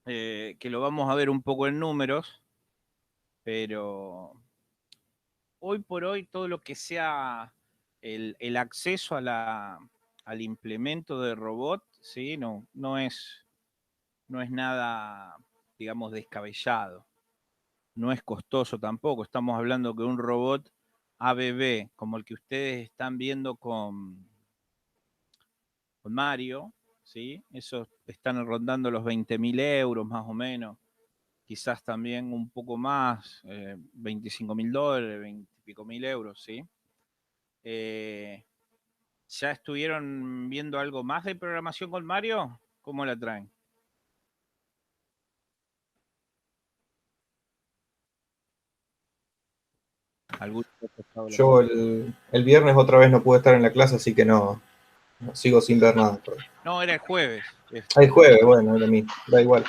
que lo vamos a ver un poco en números, pero hoy por hoy todo lo que sea el acceso al implemento de robot, ¿sí? No es nada, digamos, descabellado. No es costoso tampoco. Estamos hablando que un robot ABB, como el que ustedes están viendo con Mario, ¿sí? Esos están rondando los 20.000 euros más o menos. Quizás también un poco más, 25.000 dólares, 20 y pico mil euros, ¿sí? Eh, ¿Ya estuvieron viendo algo más de programación con Mario? ¿Cómo la traen? ¿Algún Yo el viernes otra vez no pude estar en la clase, así que no sigo sin ver nada. No, era el jueves. Hay jueves, bueno, es lo mismo, da igual.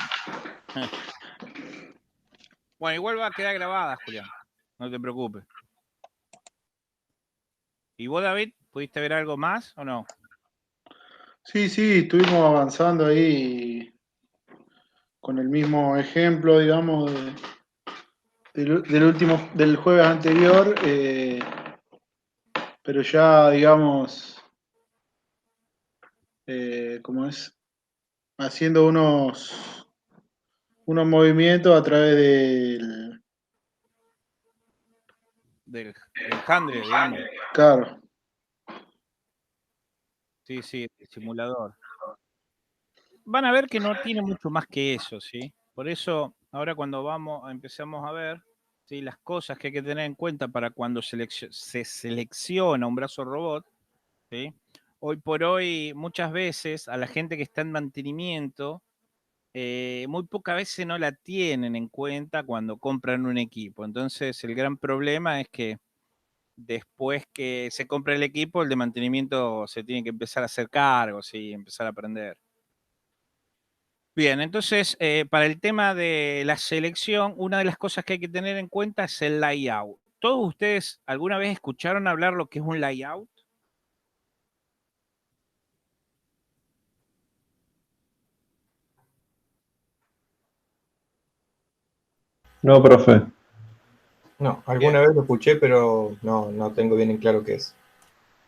Bueno, igual va a quedar grabada, Julián. No te preocupes. ¿Y vos, David, pudiste ver algo más o no? Sí, sí, estuvimos avanzando ahí con el mismo ejemplo, digamos, del último, del jueves anterior, pero ya, digamos, como es, haciendo unos movimientos a través Del handle, digamos. claro, Sí, sí, el simulador. Van a ver que no tiene mucho más que eso, ¿sí? Por eso, ahora cuando empezamos a ver, ¿sí? Las cosas que hay que tener en cuenta para cuando se selecciona un brazo robot, ¿sí? Hoy por hoy, muchas veces, a la gente que está en mantenimiento, muy pocas veces no la tienen en cuenta cuando compran un equipo. Entonces, el gran problema es que después que se compra el equipo, el de mantenimiento se tiene que empezar a hacer cargo, ¿sí? Empezar a aprender. Bien, entonces, para el tema de la selección, una de las cosas que hay que tener en cuenta es el layout. ¿Todos ustedes alguna vez escucharon hablar lo que es un layout? No, profe. No, Bien. alguna vez lo escuché, pero no tengo bien en claro qué es.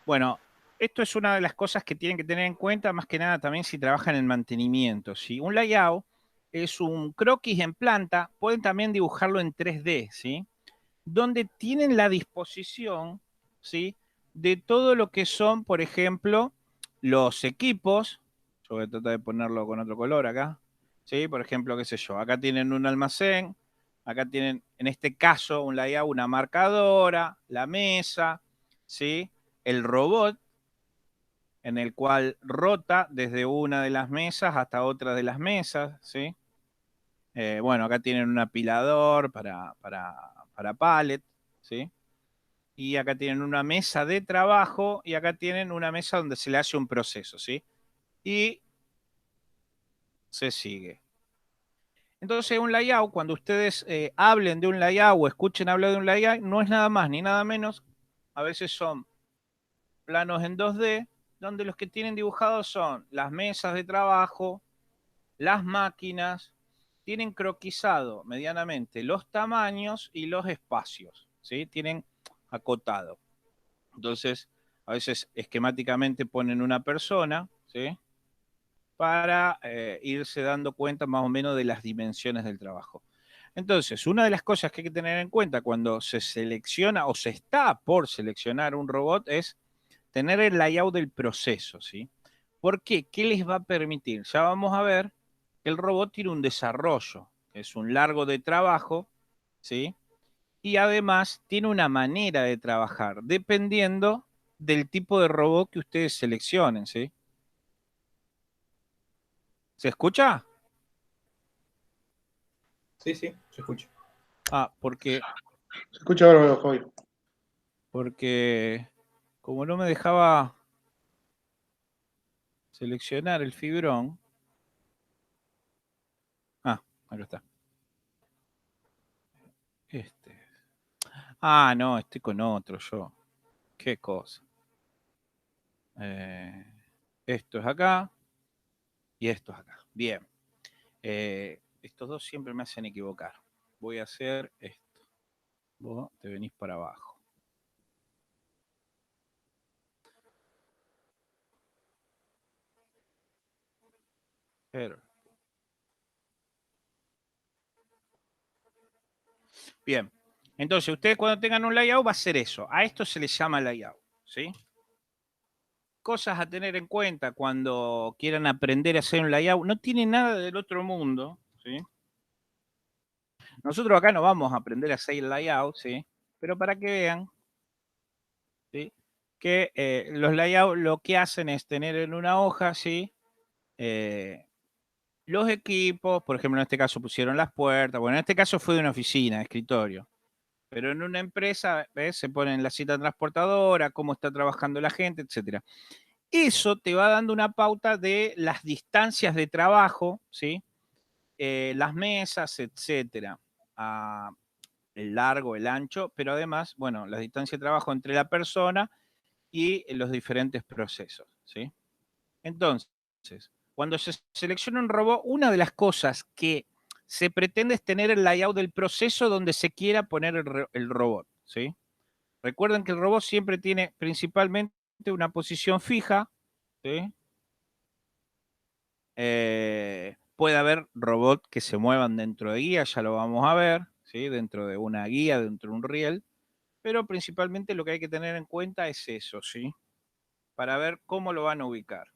Bueno, esto es una de las cosas que tienen que tener en cuenta, más que nada también si trabajan en mantenimiento. ¿Sí? Un layout es un croquis en planta, pueden también dibujarlo en 3D, ¿sí? Donde tienen la disposición, ¿sí? De todo lo que son, por ejemplo, los equipos. Yo voy a tratar de ponerlo con otro color acá, ¿sí? Por ejemplo, qué sé yo, acá tienen un almacén, acá tienen, en este caso, un layout, una marcadora, la mesa, ¿sí? El robot, en el cual rota desde una de las mesas hasta otra de las mesas, ¿sí? Bueno, acá tienen un apilador para pallet, ¿sí? Y acá tienen una mesa de trabajo y acá tienen una mesa donde se le hace un proceso, ¿sí? Y se sigue. Entonces, un layout, cuando ustedes hablen de un layout o escuchen hablar de un layout, no es nada más ni nada menos. A veces son planos en 2D, donde los que tienen dibujados son las mesas de trabajo, las máquinas, tienen croquisado medianamente los tamaños y los espacios, ¿sí? Tienen acotado. Entonces, a veces esquemáticamente ponen una persona, ¿sí? Para irse dando cuenta más o menos de las dimensiones del trabajo. Entonces, una de las cosas que hay que tener en cuenta cuando se selecciona o se está por seleccionar un robot es tener el layout del proceso, ¿sí? ¿Por qué? ¿Qué les va a permitir? Ya vamos a ver que el robot tiene un desarrollo, que es un largo de trabajo, ¿sí? Y además tiene una manera de trabajar, dependiendo del tipo de robot que ustedes seleccionen, ¿sí? ¿Se escucha? Sí, sí, se escucha. Ah, porque, se escucha ahora, Javi. porque como no me dejaba seleccionar el fibrón. Ah, acá está. Este. Ah, no, estoy con otro yo. Qué cosa. Esto es acá y esto es acá. Bien. estos dos siempre me hacen equivocar. Voy a hacer esto. Vos te venís para abajo. Pero. Bien. Entonces, ustedes cuando tengan un layout va a ser eso. A esto se le llama layout, ¿sí? Cosas a tener en cuenta cuando quieran aprender a hacer un layout. No tiene nada del otro mundo, ¿sí? Nosotros acá no vamos a aprender a hacer el layout, ¿sí? Pero para que vean, ¿sí? Que los layouts lo que hacen es tener en una hoja, ¿sí? Los equipos, por ejemplo, en este caso pusieron las puertas. Bueno, en este caso fue de una oficina, de escritorio. Pero en una empresa, ¿ves? Se ponen la cita transportadora, cómo está trabajando la gente, etcétera. Eso te va dando una pauta de las distancias de trabajo, ¿sí? Las mesas, etcétera. El largo, el ancho, pero además, bueno, la distancia de trabajo entre la persona y los diferentes procesos, ¿sí? Entonces, cuando se selecciona un robot, una de las cosas que se pretende es tener el layout del proceso donde se quiera poner el robot, ¿sí? Recuerden que el robot siempre tiene principalmente una posición fija, ¿sí? Puede haber robots que se muevan dentro de guías, ya lo vamos a ver, ¿sí? Dentro de una guía, dentro de un riel, pero principalmente lo que hay que tener en cuenta es eso, ¿sí? Para ver cómo lo van a ubicar.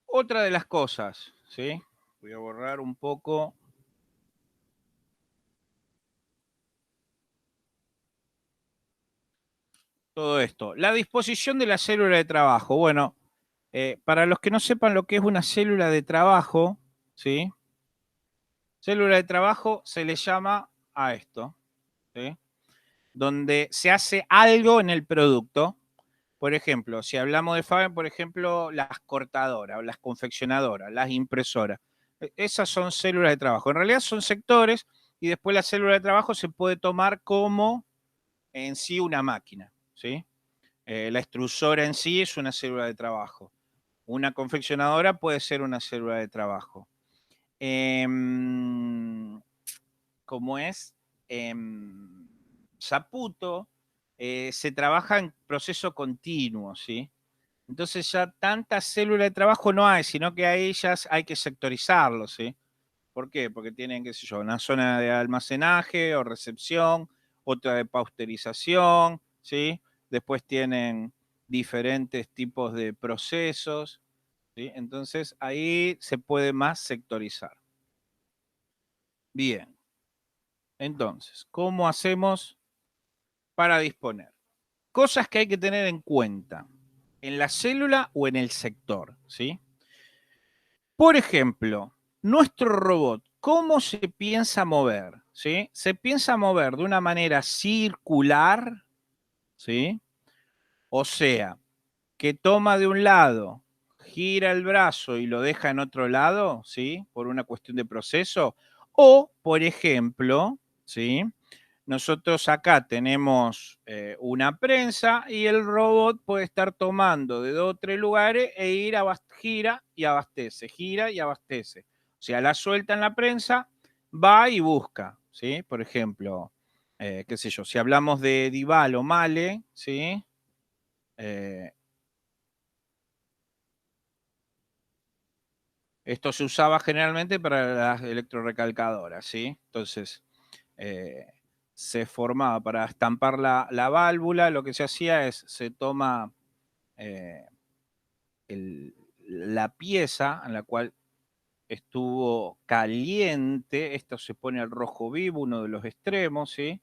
Otra de las cosas, ¿sí? Voy a borrar un poco. Todo esto. La disposición de la célula de trabajo. Bueno, para los que no sepan lo que es una célula de trabajo, ¿sí? Célula de trabajo se le llama a esto, ¿sí? Donde se hace algo en el producto. Por ejemplo, si hablamos de fábrica, por ejemplo, las cortadoras, las confeccionadoras, las impresoras. Esas son células de trabajo. En realidad son sectores y después la célula de trabajo se puede tomar como en sí una máquina, ¿sí? La extrusora en sí es una célula de trabajo. Una confeccionadora puede ser una célula de trabajo. Como es Saputo, se trabaja en proceso continuo, ¿sí? Entonces ya tantas células de trabajo no hay, sino que a ellas hay que sectorizarlo, ¿sí? ¿Por qué? Porque tienen, qué sé yo, una zona de almacenaje o recepción, otra de pasteurización, ¿sí? Después tienen diferentes tipos de procesos, ¿sí? Entonces ahí se puede más sectorizar. Bien. Entonces, ¿cómo hacemos para disponer? Cosas que hay que tener en cuenta en la célula o en el sector, ¿sí? Por ejemplo, nuestro robot, ¿cómo se piensa mover? ¿Sí? Se piensa mover de una manera circular, ¿sí? O sea, que toma de un lado, gira el brazo y lo deja en otro lado, ¿sí? Por una cuestión de proceso. O, por ejemplo, ¿sí? Nosotros acá tenemos una prensa y el robot puede estar tomando de 2 o 3 lugares e ir gira y abastece, gira y abastece. O sea, la suelta en la prensa, va y busca, ¿sí? Por ejemplo, qué sé yo, si hablamos de Dival o Male, ¿sí? Esto se usaba generalmente para las electrorecalcadoras, ¿sí? Entonces, eh, se formaba para estampar la válvula, lo que se hacía es, se toma eh, la pieza en la cual estuvo caliente, esto se pone al rojo vivo, uno de los extremos, ¿sí?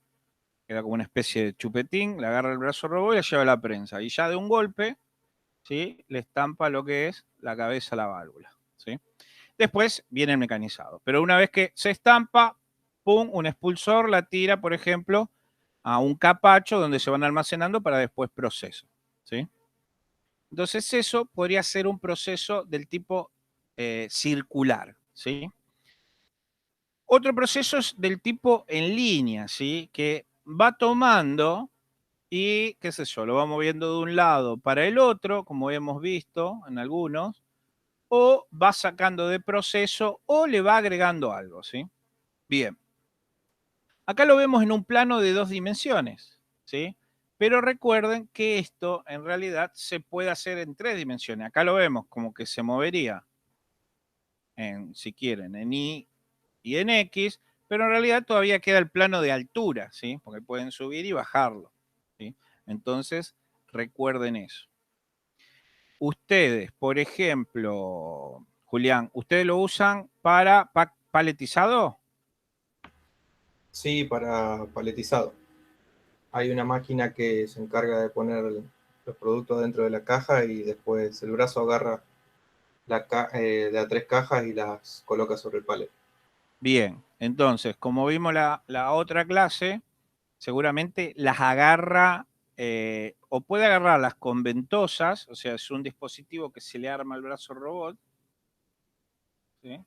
Era como una especie de chupetín, le agarra el brazo robot y le lleva a la prensa. Y ya de un golpe, ¿sí? Le estampa lo que es la cabeza a la válvula, ¿sí? Después viene el mecanizado. Pero una vez que se estampa, pum, un expulsor la tira, por ejemplo, a un capacho donde se van almacenando para después proceso, ¿sí? Entonces eso podría ser un proceso del tipo circular, ¿sí? Otro proceso es del tipo en línea, ¿sí? Que va tomando y, qué sé yo, lo va moviendo de un lado para el otro, como hemos visto en algunos, o va sacando de proceso o le va agregando algo, ¿sí? Bien. Acá lo vemos en un plano de 2 dimensiones, ¿sí? Pero recuerden que esto en realidad se puede hacer en 3 dimensiones. Acá lo vemos como que se movería en, si quieren, en Y y en X, pero en realidad todavía queda el plano de altura, ¿sí? Porque pueden subir y bajarlo, ¿sí? Entonces, recuerden eso. Ustedes, por ejemplo, Julián, ¿ustedes lo usan para paletizado? Sí, para paletizado. Hay una máquina que se encarga de poner los productos dentro de la caja y después el brazo agarra de a 3 cajas y las coloca sobre el palet. Bien, entonces, como vimos la otra clase, seguramente las agarra o puede agarrarlas con ventosas, o sea, es un dispositivo que se le arma al brazo robot, ¿sí?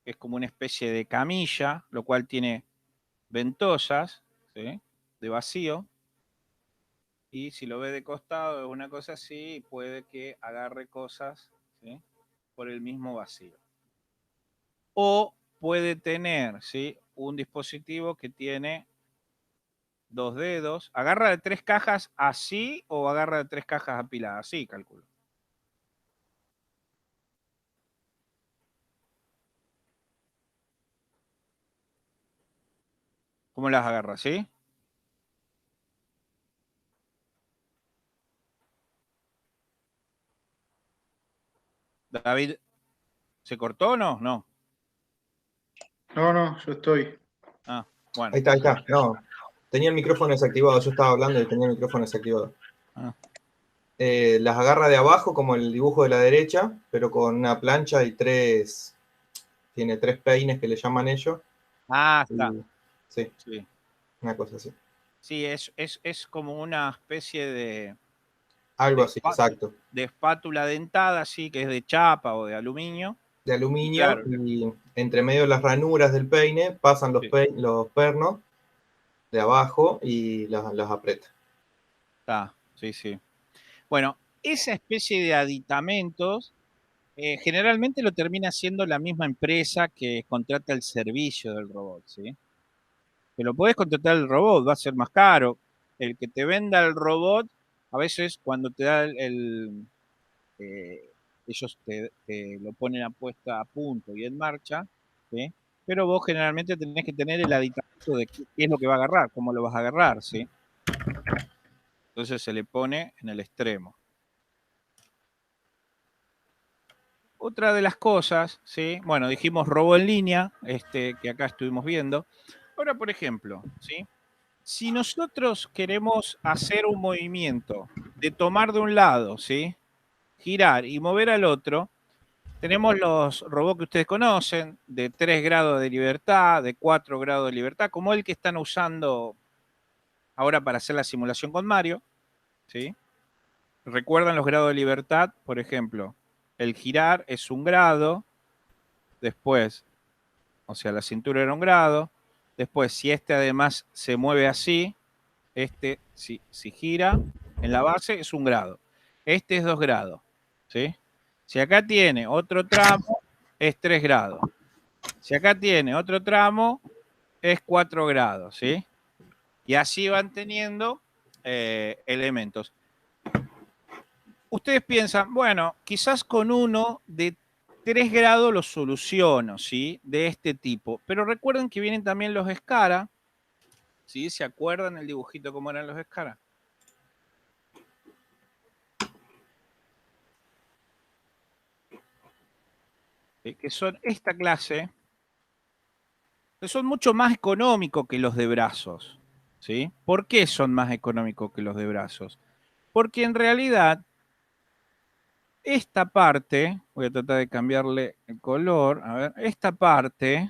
Es como una especie de camilla, lo cual tiene ventosas, ¿sí? De vacío, y si lo ve de costado es una cosa así, puede que agarre cosas, ¿sí? Por el mismo vacío. O puede tener, ¿sí? Un dispositivo que tiene 2 dedos. ¿Agarra de 3 cajas así o agarra de 3 cajas apiladas? Así, calculo. ¿Cómo las agarra? ¿Sí? David, ¿se cortó o no? No. No, yo estoy. Ah, bueno. Ahí está, ahí está. No, tenía el micrófono desactivado. Yo estaba hablando y tenía el micrófono desactivado. Ah, Las agarra de abajo, como el dibujo de la derecha, pero con una plancha y tiene 3 peines que le llaman ellos. está. Y, sí, Sí. una cosa así. Sí, es como una especie Algo de, así, exacto. de espátula dentada, sí, que es de chapa o de aluminio. De Y aluminio claro, y entre medio de las ranuras del peine pasan sí, los pernos de abajo y los aprieta. está. Sí, sí. Bueno, esa especie de aditamentos generalmente lo termina haciendo la misma empresa que contrata el servicio del robot, ¿sí? Que lo podés contratar el robot, va a ser más caro. El que te venda el robot, a veces cuando te da ellos te lo ponen a puesta a punto y en marcha, ¿sí? Pero vos generalmente tenés que tener el aditamento de qué es lo que va a agarrar, cómo lo vas a agarrar, ¿sí? Entonces se le pone en el extremo. Otra de las cosas, ¿sí? Bueno, dijimos robo en línea, que acá estuvimos viendo. Ahora, por ejemplo, ¿sí? Si nosotros queremos hacer un movimiento de tomar de un lado, ¿sí? Girar y mover al otro, tenemos los robots que ustedes conocen, de 3 grados de libertad, de 4 grados de libertad, como el que están usando ahora para hacer la simulación con Mario, ¿sí? ¿Recuerdan los grados de libertad? Por ejemplo, el girar es 1 grado, después, o sea, la cintura era 1 grado, después, si este además se mueve así, si gira en la base es 1 grado. Este es 2 grados, ¿sí? Si acá tiene otro tramo, es 3 grados. Si acá tiene otro tramo, es 4 grados, ¿sí? Y así van teniendo elementos. Ustedes piensan, bueno, quizás con uno de 3 grados lo soluciono, ¿sí? De este tipo. Pero recuerden que vienen también los Scara, ¿sí? ¿Se acuerdan el dibujito cómo eran los Scara? Que son esta clase, que son mucho más económicos que los de brazos, ¿sí? ¿Por qué son más económicos que los de brazos? Porque en realidad esta parte, voy a tratar de cambiarle el color, a ver, esta parte,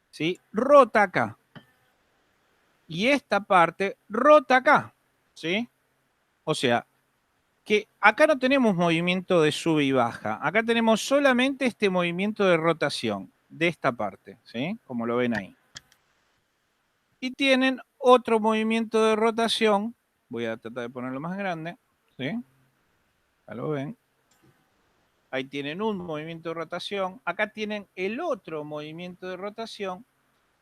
¿sí? Rota acá. Y esta parte rota acá, ¿sí? O sea, que acá no tenemos movimiento de sube y baja, acá tenemos solamente este movimiento de rotación de esta parte, ¿sí? Como lo ven ahí. Y tienen otro movimiento de rotación, voy a tratar de ponerlo más grande, ¿sí? Ya lo ven. Ahí tienen un movimiento de rotación. Acá tienen el otro movimiento de rotación.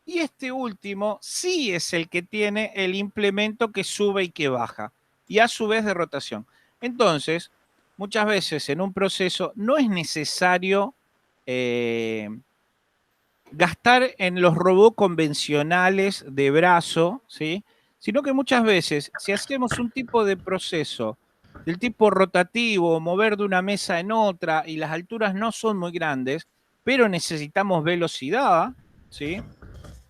Y este último sí es el que tiene el implemento que sube y que baja. Y a su vez de rotación. Entonces, muchas veces en un proceso no es necesario gastar en los robots convencionales de brazo, ¿sí? Sino que muchas veces, si hacemos un tipo de proceso del tipo rotativo, mover de una mesa en otra y las alturas no son muy grandes, pero necesitamos velocidad, ¿sí?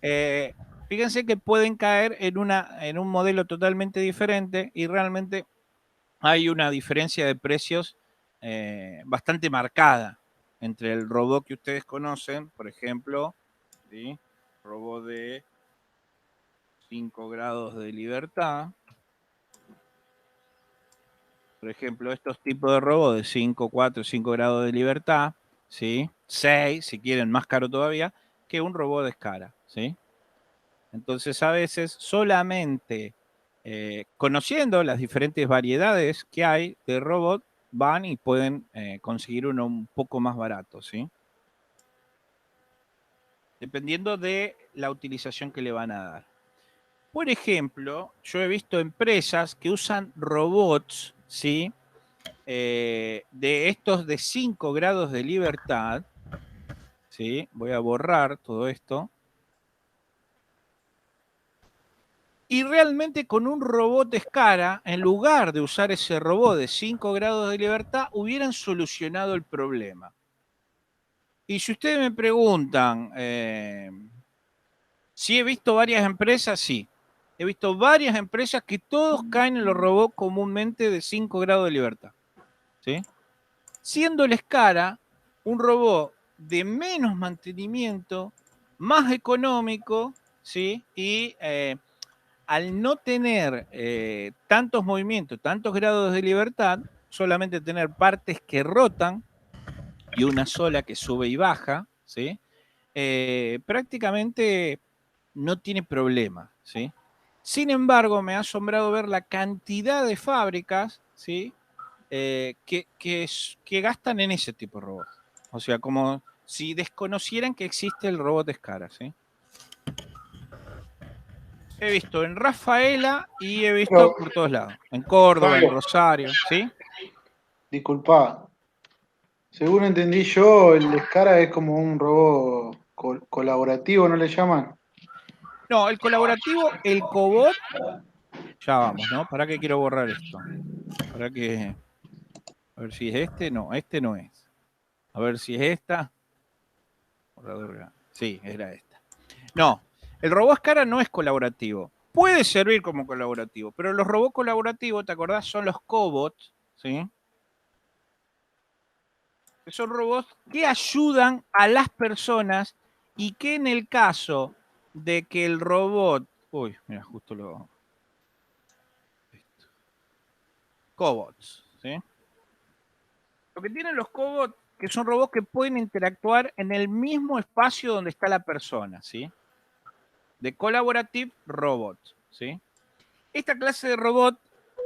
Eh, Fíjense que pueden caer en un modelo totalmente diferente y realmente hay una diferencia de precios bastante marcada entre el robot que ustedes conocen, por ejemplo, ¿sí? Robot de 5 grados de libertad. Por ejemplo, estos tipos de robots de 5, 4, 5 grados de libertad, ¿sí? 6, si quieren, más caro todavía, que un robot de escara, ¿sí? Entonces, a veces solamente conociendo las diferentes variedades que hay de robot, van y pueden conseguir uno un poco más barato, ¿sí? Dependiendo de la utilización que le van a dar. Por ejemplo, yo he visto empresas que usan robots, ¿sí? De estos de 5 grados de libertad, ¿sí? Voy a borrar todo esto. Y realmente con un robot de escara, en lugar de usar ese robot de 5 grados de libertad, hubieran solucionado el problema. Y si ustedes me preguntan si he visto varias empresas, sí. He visto varias empresas que todos caen en los robots comúnmente de 5 grados de libertad. ¿Sí? Siendo el escara un robot de menos mantenimiento, más económico, ¿sí? Y al no tener tantos movimientos, tantos grados de libertad, solamente tener partes que rotan y una sola que sube y baja, ¿sí? Prácticamente no tiene problema, ¿sí? Sin embargo, me ha asombrado ver la cantidad de fábricas, ¿sí? Que gastan en ese tipo de robots. O sea, como si desconocieran que existe el robot de escara, ¿sí? He visto en Rafaela y he visto Pero, por todos lados. En Córdoba, en Fabio, Rosario, ¿sí? disculpa. Según entendí yo, el Escara es como un robot colaborativo, ¿no le llaman? No, el colaborativo, el cobot, ya vamos, ¿no? ¿Para qué quiero borrar esto? Para que, a ver si es este no es. A ver si es esta. Borrador, sí, era esta. No, el robot Escara no es colaborativo. Puede servir como colaborativo, pero los robots colaborativos, ¿te acordás? Son los cobots, ¿sí? Que son robots que ayudan a las personas y que en el caso de que el robot... Uy, mira, justo lo... Cobots, ¿sí? Lo que tienen los cobots, que son robots que pueden interactuar en el mismo espacio donde está la persona, ¿sí? De Collaborative Robot, ¿sí? Esta clase de robot,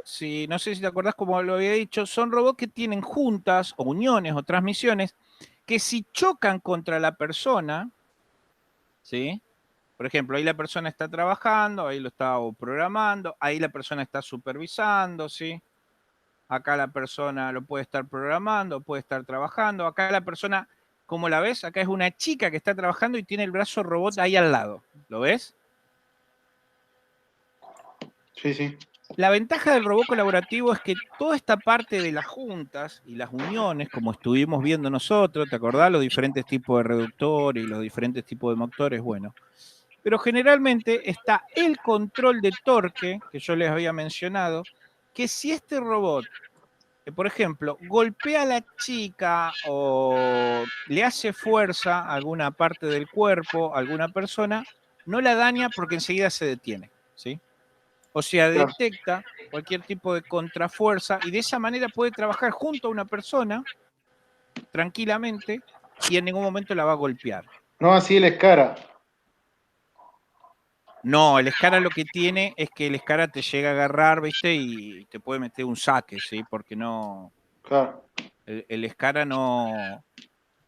si, no sé si te acordás como lo había dicho, son robots que tienen juntas o uniones o transmisiones que si chocan contra la persona, ¿sí? Por ejemplo, ahí la persona está trabajando, ahí lo está programando, ahí la persona está supervisando, ¿sí? Acá la persona lo puede estar programando, puede estar trabajando. Acá la persona, como la ves, acá es una chica que está trabajando y tiene el brazo robot ahí al lado. ¿Lo ves? Sí, sí. La ventaja del robot colaborativo es que toda esta parte de las juntas y las uniones, como estuvimos viendo nosotros, ¿te acordás? Los diferentes tipos de reductores y los diferentes tipos de motores, bueno. Pero generalmente está el control de torque, que yo les había mencionado, que si este robot por ejemplo, golpea a la chica o le hace fuerza a alguna parte del cuerpo, a alguna persona, no la daña porque enseguida se detiene, ¿sí? O sea, Claro. detecta cualquier tipo de contrafuerza y de esa manera puede trabajar junto a una persona tranquilamente y en ningún momento la va a golpear. No así el Escara. No, el Escara lo que tiene es que el Escara te llega a agarrar, ¿viste? Y te puede meter un saque, ¿sí? Porque no, Claro. El SCARA no,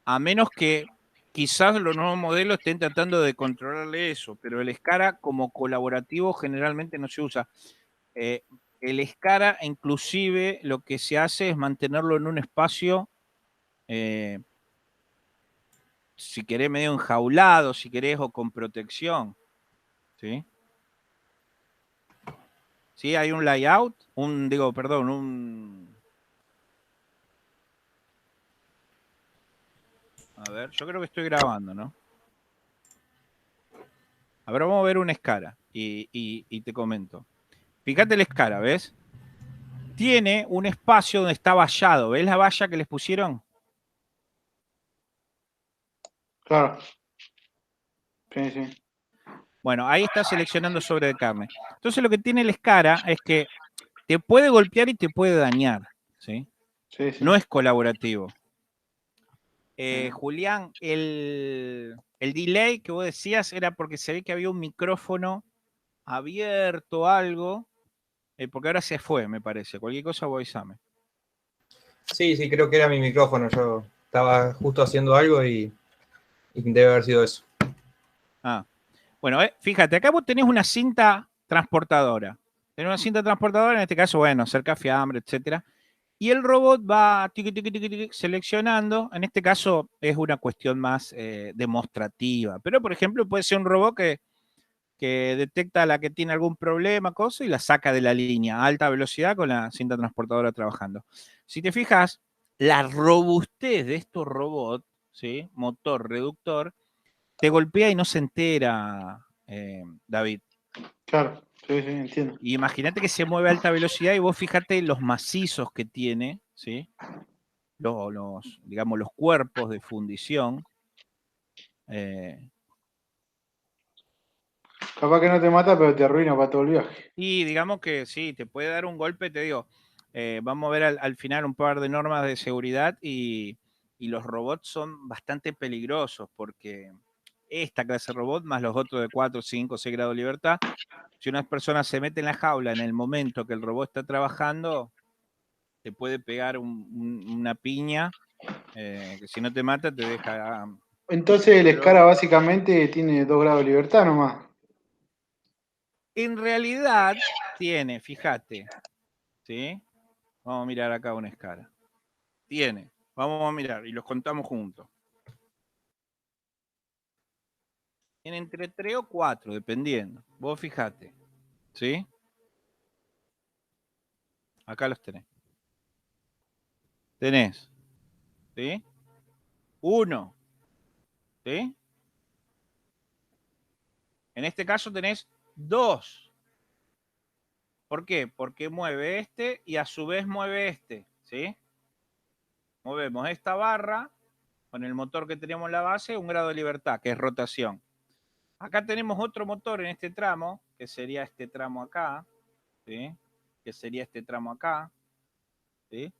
a menos que quizás los nuevos modelos estén tratando de controlarle eso, pero el SCARA como colaborativo generalmente no se usa. Eh, el SCARA inclusive lo que se hace es mantenerlo en un espacio, eh, si querés medio enjaulado, si querés, o con protección, ¿sí? Sí, hay un layout, a ver, yo creo que estoy grabando, ¿no? A ver, vamos a ver un SCARA y te comento. Fíjate el SCARA, ¿ves? Tiene un espacio donde está vallado. ¿Ves la valla que les pusieron? Claro. Sí, sí. Bueno, ahí está seleccionando sobre de carne. Entonces lo que tiene el SCARA es que te puede golpear y te puede dañar, ¿sí? Sí, sí. No es colaborativo. Bien. Julián, el delay que vos decías era porque se ve que había un micrófono abierto, algo, porque ahora se fue, me parece. Cualquier cosa vos avisame. Sí, sí, creo que era mi micrófono. Yo estaba justo haciendo algo y debe haber sido eso. Ah, bueno, fíjate, acá vos tenés una cinta transportadora. Tenés una cinta transportadora, en este caso, bueno, cerca fiambre, etcétera. Y el robot va tiqui, tiqui, tiqui, tiqui, seleccionando. En este caso es una cuestión más demostrativa. Pero, por ejemplo, puede ser un robot que detecta a la que tiene algún problema, cosa, y la saca de la línea a alta velocidad con la cinta transportadora trabajando. Si te fijas, la robustez de estos robots, ¿sí? Motor, reductor, te golpea y no se entera, David. Claro. Sí, sí, entiendo. Y imagínate que se mueve a alta velocidad y vos fíjate los macizos que tiene, ¿sí? Digamos, los cuerpos de fundición. eh, Capaz que no te mata, pero te arruina para todo el viaje. y digamos que sí, te puede dar un golpe, te digo. Vamos a ver al final un par de normas de seguridad y los robots son bastante peligrosos porque esta clase de robot, más los otros de 4, 5, 6 grados de libertad, si una persona se mete en la jaula en el momento que el robot está trabajando, te puede pegar una piña, que si no te mata te deja. Entonces el Pero Scara básicamente tiene 2 grados de libertad nomás. en realidad tiene, fíjate, ¿sí? Vamos a mirar acá una escala. Tiene, vamos a mirar y los contamos juntos. Tiene entre 3 o 4, dependiendo. Vos fijate, ¿sí? Acá los tenés. Tenés, ¿sí? 1, ¿sí? En este caso tenés 2. ¿Por qué? Porque mueve este y a su vez mueve este, ¿sí? Movemos esta barra con el motor que tenemos en la base, 1 grado de libertad, que es rotación. Acá tenemos otro motor en este tramo, que sería este tramo acá, ¿sí? Que sería este tramo acá, ¿sí?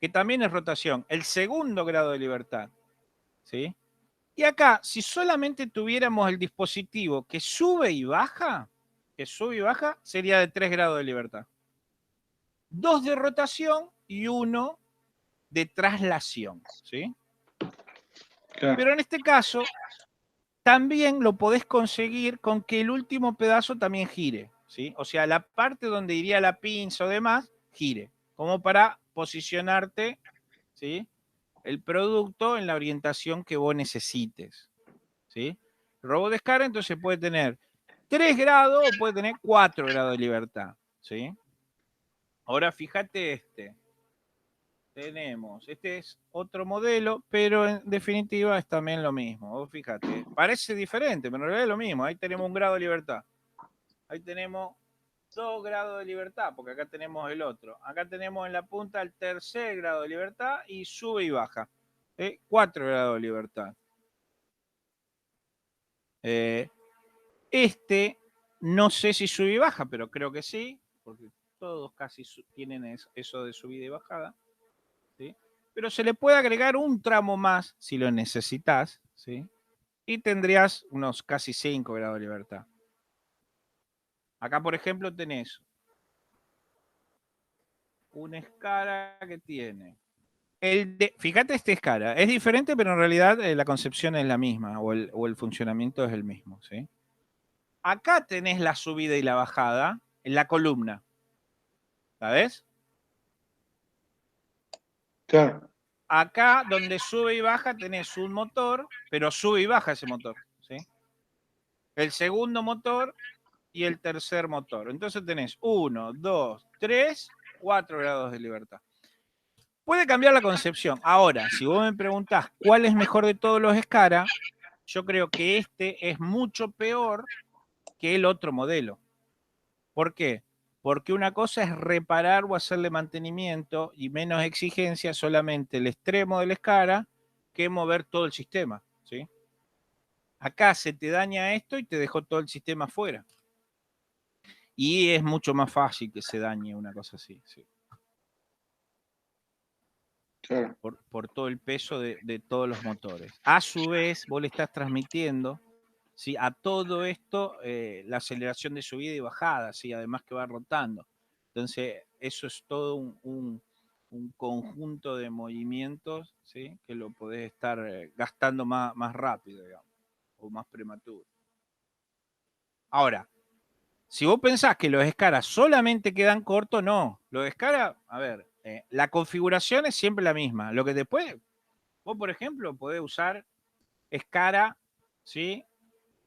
Que también es rotación, el segundo grado de libertad, ¿sí? Y acá, si solamente tuviéramos el dispositivo que sube y baja, sería de 3 grados de libertad. 2 de rotación y 1 de traslación, ¿sí? Claro. Pero en este caso, también lo podés conseguir con que el último pedazo también gire, ¿sí? O sea, la parte donde iría la pinza o demás, gire, como para posicionarte, ¿sí? El producto en la orientación que vos necesites, ¿sí? El robot de descarga entonces puede tener 3 grados o puede tener 4 grados de libertad, ¿sí? Ahora fíjate este. Este es otro modelo, pero en definitiva es también lo mismo. Vos fíjate, parece diferente, pero en realidad es lo mismo. Ahí tenemos 1 grado de libertad. Ahí tenemos 2 grados de libertad, porque acá tenemos el otro. Acá tenemos en la punta el tercer grado de libertad y sube y baja. 4 grados de libertad. Eh, Este, no sé si sube y baja, pero creo que sí, porque todos casi tienen eso de subida y bajada, ¿sí? Pero se le puede agregar un tramo más si lo necesitas, ¿sí? Y tendrías unos casi 5 grados de libertad. Acá, por ejemplo, tenés una escala que tiene Fíjate esta escala, es diferente, pero en realidad la concepción es la misma, o el funcionamiento es el mismo, ¿sí? Acá tenés la subida y la bajada en la columna, ¿sabes? Claro, Acá donde sube y baja tenés un motor, pero sube y baja ese motor, ¿sí? El segundo motor y el tercer motor. Entonces tenés 1, 2, 3, 4 grados de libertad. Puede cambiar la concepción. Ahora, si vos me preguntás cuál es mejor de todos los SCARA, yo creo que este es mucho peor que el otro modelo. ¿Por qué? Porque una cosa es reparar o hacerle mantenimiento y menos exigencia solamente el extremo del SCARA que mover todo el sistema, ¿sí? Acá se te daña esto y te dejó todo el sistema afuera. Y es mucho más fácil que se dañe una cosa así, ¿sí? claro. Por todo el peso de todos los motores. A su vez, vos le estás transmitiendo, ¿sí?, a todo esto la aceleración de subida y bajada, ¿sí?, además que va rotando. Entonces, eso es todo un conjunto de movimientos, ¿sí?, que lo podés estar gastando más rápido, digamos, o más prematuro. Ahora, si vos pensás que los SCARA solamente quedan cortos, no. Los SCARA, a ver, la configuración es siempre la misma. Lo que después, vos, por ejemplo, podés usar SCARA, ¿sí?,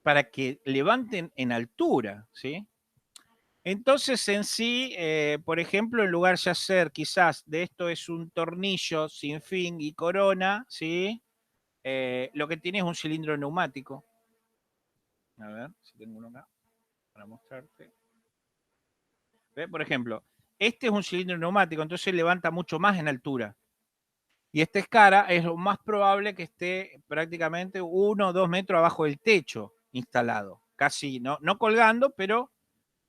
para que levanten en altura, ¿sí? Entonces, en sí, por ejemplo, en lugar de hacer quizás de esto es un tornillo sin fin y corona, ¿sí? Lo que tiene es un cilindro neumático. A ver, si tengo uno acá para mostrarte. ¿Ve? Por ejemplo, este es un cilindro neumático, entonces levanta mucho más en altura. Y este SCARA es lo más probable que esté prácticamente 1 o 2 metros abajo del techo instalado. Casi, no colgando, pero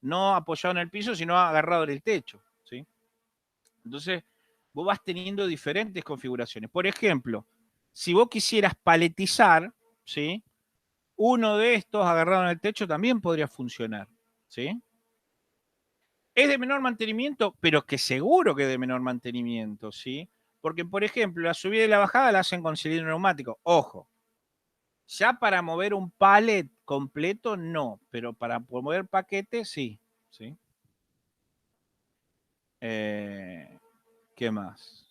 no apoyado en el piso, sino agarrado en el techo, ¿sí? Entonces, vos vas teniendo diferentes configuraciones. Por ejemplo, si vos quisieras paletizar, ¿sí?, uno de estos agarrado en el techo también podría funcionar, ¿sí? Es de menor mantenimiento, pero que seguro que es de menor mantenimiento, ¿sí? Porque, por ejemplo, la subida y la bajada la hacen con cilindro neumático. Ojo, ya para mover un pallet completo, no, pero para mover paquetes, sí, ¿sí? ¿Qué más?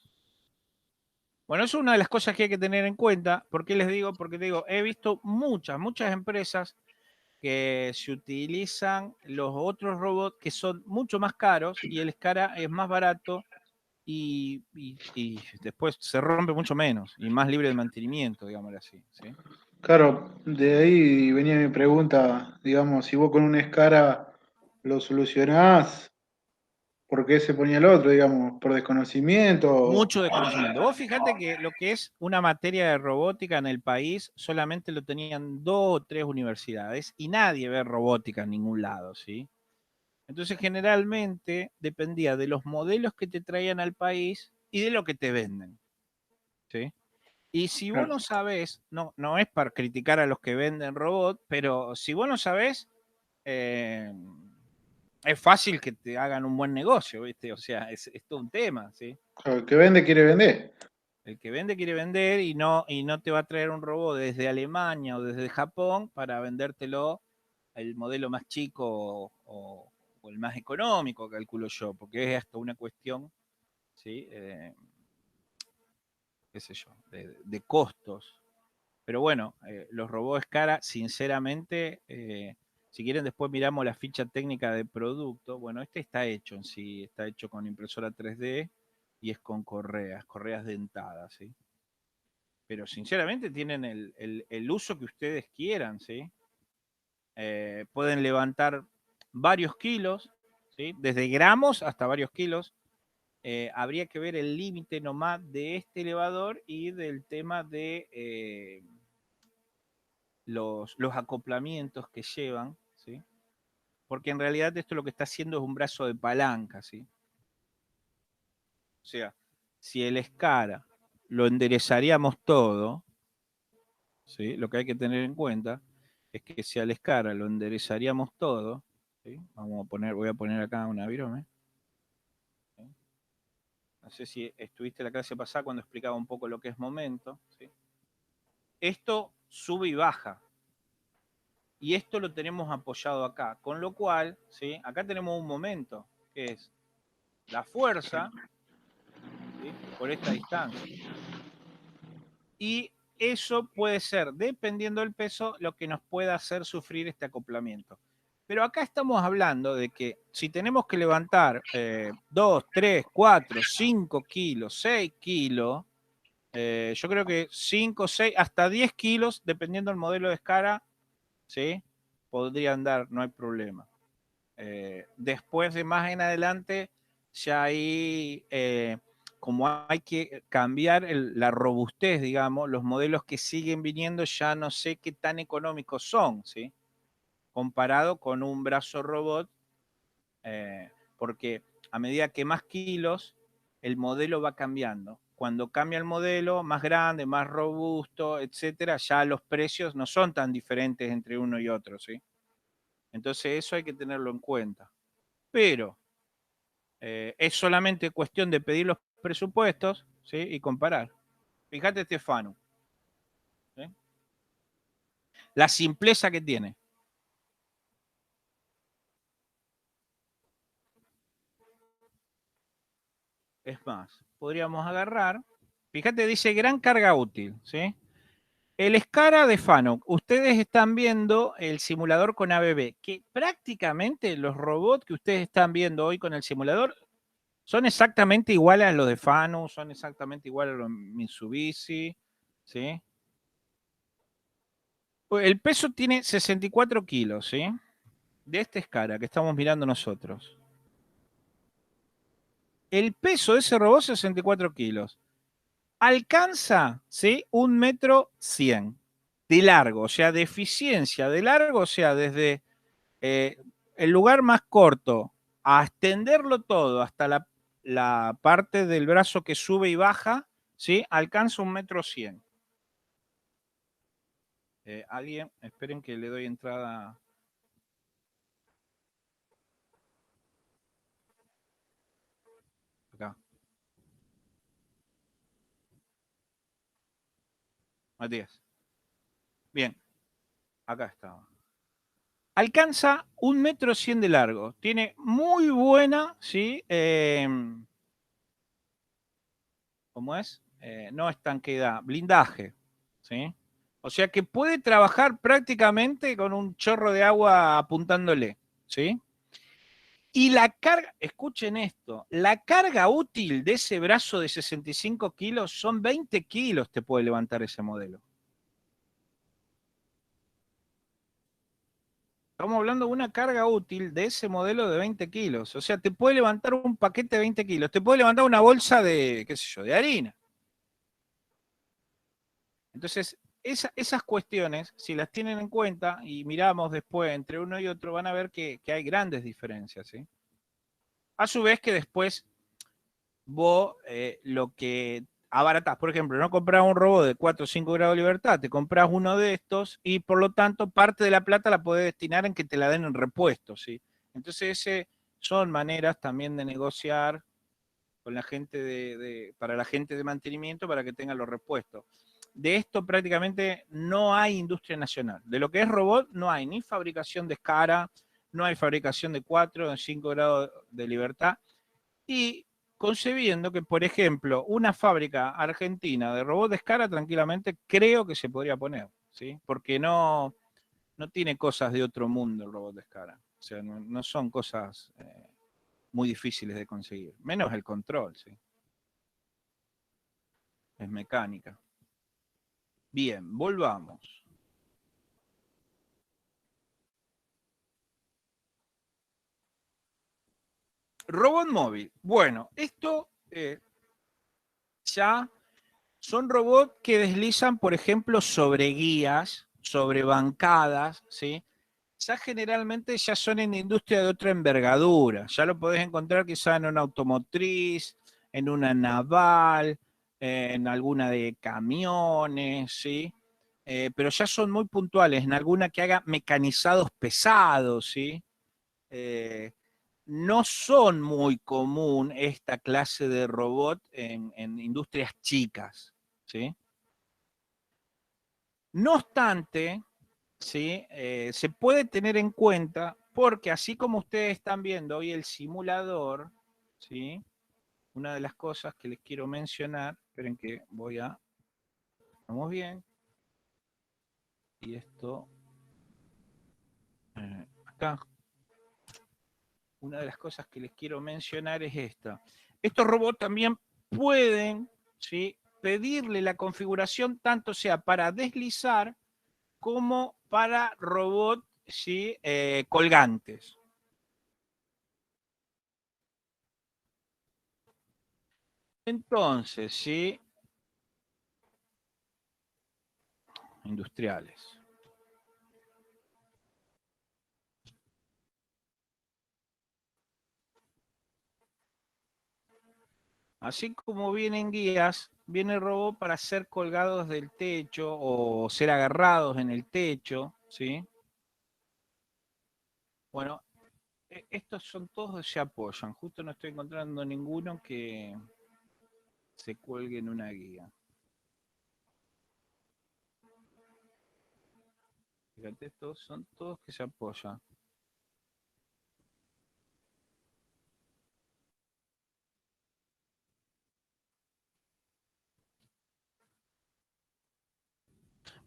Bueno, es una de las cosas que hay que tener en cuenta. ¿Por qué les digo? Porque te digo, he visto muchas empresas que se utilizan los otros robots que son mucho más caros y el SCARA es más barato y después se rompe mucho menos y más libre de mantenimiento, digámoslo así, ¿sí? Claro, de ahí venía mi pregunta, digamos, si vos con un SCARA lo solucionás, ¿por qué se ponía el otro, digamos? ¿Por desconocimiento? Mucho desconocimiento. Vos fíjate que lo que es una materia de robótica en el país solamente lo tenían 2 o 3 universidades y nadie ve robótica en ningún lado, ¿sí? Entonces, generalmente dependía de los modelos que te traían al país y de lo que te venden, ¿sí? Y si vos Claro, no sabés, no es para criticar a los que venden robots, pero si vos no sabés, eh, es fácil que te hagan un buen negocio, ¿viste? O sea, es todo un tema, ¿sí? claro, el que vende quiere vender. El que vende quiere vender y no te va a traer un robot desde Alemania o desde Japón para vendértelo el modelo más chico o el más económico, calculo yo, porque es hasta una cuestión, ¿sí? Qué sé yo, de costos. Pero bueno, los robots cara, sinceramente, si quieren después miramos la ficha técnica de producto. Bueno, este está hecho en sí, está hecho con impresora 3D y es con correas dentadas, ¿sí? Pero sinceramente tienen el uso que ustedes quieran, ¿sí? Pueden levantar varios kilos, ¿sí?, desde gramos hasta varios kilos. Habría que ver el límite nomás de este elevador y del tema de los acoplamientos que llevan, ¿sí? Porque en realidad esto lo que está haciendo es un brazo de palanca, ¿sí? O sea, si el SCARA lo enderezaríamos todo, ¿sí?, lo que hay que tener en cuenta es que si al SCARA lo enderezaríamos todo, ¿sí?, voy a poner acá una virome, ¿sí?, No sé si estuviste la clase pasada cuando explicaba un poco lo que es momento, ¿sí? Esto sube y baja. Y esto lo tenemos apoyado acá. Con lo cual, ¿sí? Acá tenemos un momento, que es la fuerza, ¿sí? Por esta distancia. Y eso puede ser, dependiendo del peso, lo que nos pueda hacer sufrir este acoplamiento. Pero acá estamos hablando de que si tenemos que levantar 2, 3, 4, 5 kilos, 6 kilos, yo creo que 5, 6, hasta 10 kilos, dependiendo del modelo de escara, ¿sí? Podrían dar, no hay problema. Después de más en adelante, ya ahí, como hay que cambiar la robustez, digamos, los modelos que siguen viniendo ya no sé qué tan económicos son, ¿sí? Comparado con un brazo robot, porque a medida que más kilos, el modelo va cambiando. Cuando cambia el modelo, más grande, más robusto, etcétera, ya los precios no son tan diferentes entre uno y otro, ¿sí? Entonces eso hay que tenerlo en cuenta. Pero es solamente cuestión de pedir los presupuestos, ¿sí? Y comparar. Fíjate Stefano, ¿sí? La simpleza que tiene. Es más, podríamos agarrar, fíjate, dice gran carga útil, ¿sí? El Scara de Fanuc, ustedes están viendo el simulador con ABB, que prácticamente los robots que ustedes están viendo hoy con el simulador son exactamente iguales a los de Fanuc, son exactamente iguales a los Mitsubishi, ¿sí? El peso tiene 64 kilos, ¿sí? De esta escala que estamos mirando nosotros. El peso de ese robot, 64 kilos. Alcanza, ¿sí? 1,100 m de largo, o sea, de eficiencia de largo, o sea, desde el lugar más corto a extenderlo todo hasta la parte del brazo que sube y baja, ¿sí? Alcanza 1,100 m. Alguien, esperen que le doy entrada. Acá. Matías. Bien, acá estaba. Alcanza 1,100 m de largo. Tiene muy buena, ¿sí? ¿Cómo es? No estanqueidad, blindaje, ¿sí? O sea que puede trabajar prácticamente con un chorro de agua apuntándole, ¿sí? Y la carga, escuchen esto, la carga útil de ese brazo de 65 kilos son 20 kilos te puede levantar ese modelo. Estamos hablando de una carga útil de ese modelo de 20 kilos. O sea, te puede levantar un paquete de 20 kilos, te puede levantar una bolsa de, qué sé yo, de harina. Entonces, esas cuestiones, si las tienen en cuenta y miramos después entre uno y otro, van a ver que hay grandes diferencias, ¿sí? A su vez que después vos lo que abaratás, por ejemplo, no compras un robot de 4 o 5 grados de libertad, te compras uno de estos y por lo tanto parte de la plata la podés destinar en que te la den en repuesto, ¿sí? Entonces, son maneras también de negociar con la gente para la gente de mantenimiento para que tengan los repuestos. De esto prácticamente no hay industria nacional. De lo que es robot no hay ni fabricación de escara, no hay fabricación de 4 o 5 grados de libertad. Y concebiendo que, por ejemplo, una fábrica argentina de robot de escara tranquilamente creo que se podría poner, ¿sí? Porque no tiene cosas de otro mundo el robot de escara. O sea, no son cosas muy difíciles de conseguir. Menos el control, ¿sí? Es mecánica. Bien, volvamos. Robot móvil. Bueno, esto ya son robots que deslizan, por ejemplo, sobre guías, sobre bancadas, ¿sí? Ya generalmente ya son en industria de otra envergadura. Ya lo podés encontrar quizá en una automotriz, en una naval, en alguna de camiones, ¿sí? Pero ya son muy puntuales, en alguna que haga mecanizados pesados, ¿sí? no son muy común esta clase de robot en industrias chicas, ¿sí? No obstante, ¿sí? Se puede tener en cuenta porque así como ustedes están viendo hoy el simulador, ¿sí? Una de las cosas que les quiero mencionar, esperen que vamos bien, y esto, acá, una de las cosas que les quiero mencionar es esta. Estos robots también pueden, ¿sí? Pedirle la configuración tanto sea para deslizar como para robots, ¿sí? Colgantes. Entonces, ¿sí? Industriales. Así como vienen guías, viene el robot para ser colgados del techo o ser agarrados en el techo, ¿sí? Bueno, estos son todos que se apoyan. Justo no estoy encontrando ninguno que se cuelgue en una guía. Fíjate, estos son todos que se apoyan.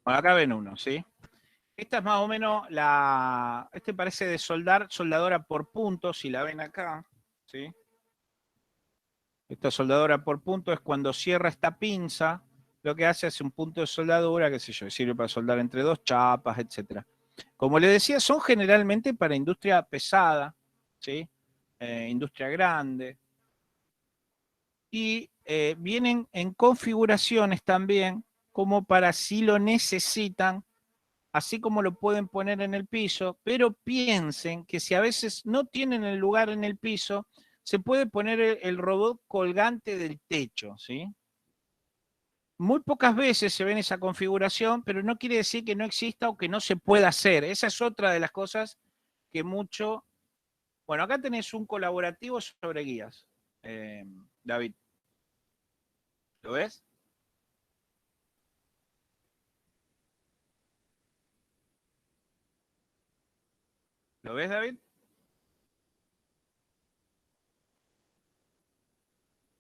Bueno, acá ven uno, ¿sí? Esta es más o menos este parece de soldadora por puntos, si la ven acá, ¿sí? Esta soldadora por punto es cuando cierra esta pinza, lo que hace es un punto de soldadura, qué sé yo, sirve para soldar entre dos chapas, etcétera. Como les decía, son generalmente para industria pesada, ¿sí? Industria grande, y vienen en configuraciones también como para si lo necesitan, así como lo pueden poner en el piso, pero piensen que si a veces no tienen el lugar en el piso, se puede poner el robot colgante del techo, ¿sí? Muy pocas veces se ve en esa configuración, pero no quiere decir que no exista o que no se pueda hacer. Esa es otra de las cosas que mucho... Bueno, acá tenés un colaborativo sobre guías, David. ¿Lo ves? ¿Lo ves, David?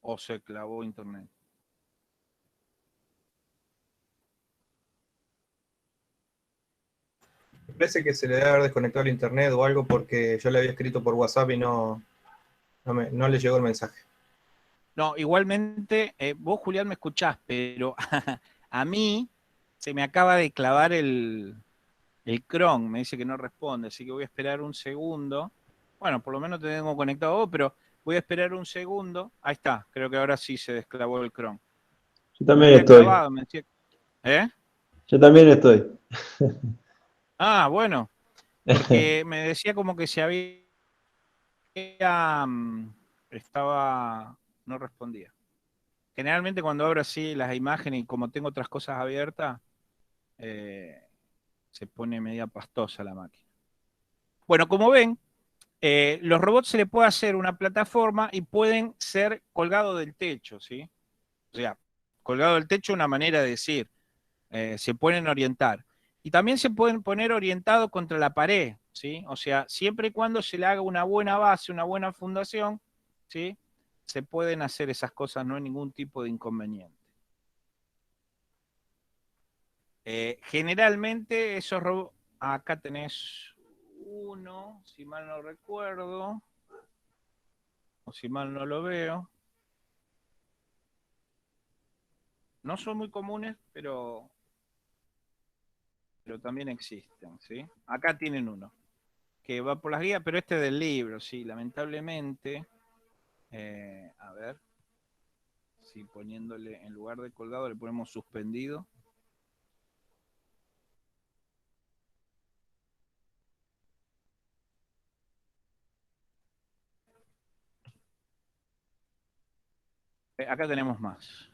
¿O se clavó internet? Parece que se le debe haber desconectado el internet o algo porque yo le había escrito por WhatsApp y no le llegó el mensaje. No, igualmente, vos, Julián, me escuchás, pero a mí se me acaba de clavar el Chrome, me dice que no responde, así que voy a esperar un segundo. Bueno, por lo menos te tengo conectado vos, pero voy a esperar un segundo. Ahí está, creo que ahora sí se desclavó el Chrome. Yo Me también había estoy. clavado, me decía. ¿Eh? Yo también estoy. Ah, bueno, porque me decía como que se había... estaba... no respondía. Generalmente cuando abro así las imágenes y como tengo otras cosas abiertas, eh, se pone media pastosa la máquina. Bueno, como ven, los robots se le puede hacer una plataforma y pueden ser colgados del techo, ¿sí? O sea, colgado del techo es una manera de decir, se pueden orientar. Y también se pueden poner orientados contra la pared, ¿sí? O sea, siempre y cuando se le haga una buena base, una buena fundación, ¿sí? Se pueden hacer esas cosas, no hay ningún tipo de inconveniente. Generalmente esos robots, acá tenés uno, si mal no recuerdo, o si mal no lo veo. No son muy comunes, pero también existen, ¿sí? Acá tienen uno, que va por las guías, pero este es del libro, sí, lamentablemente. A ver, si poniéndole en lugar de colgado le ponemos suspendido. Acá tenemos más,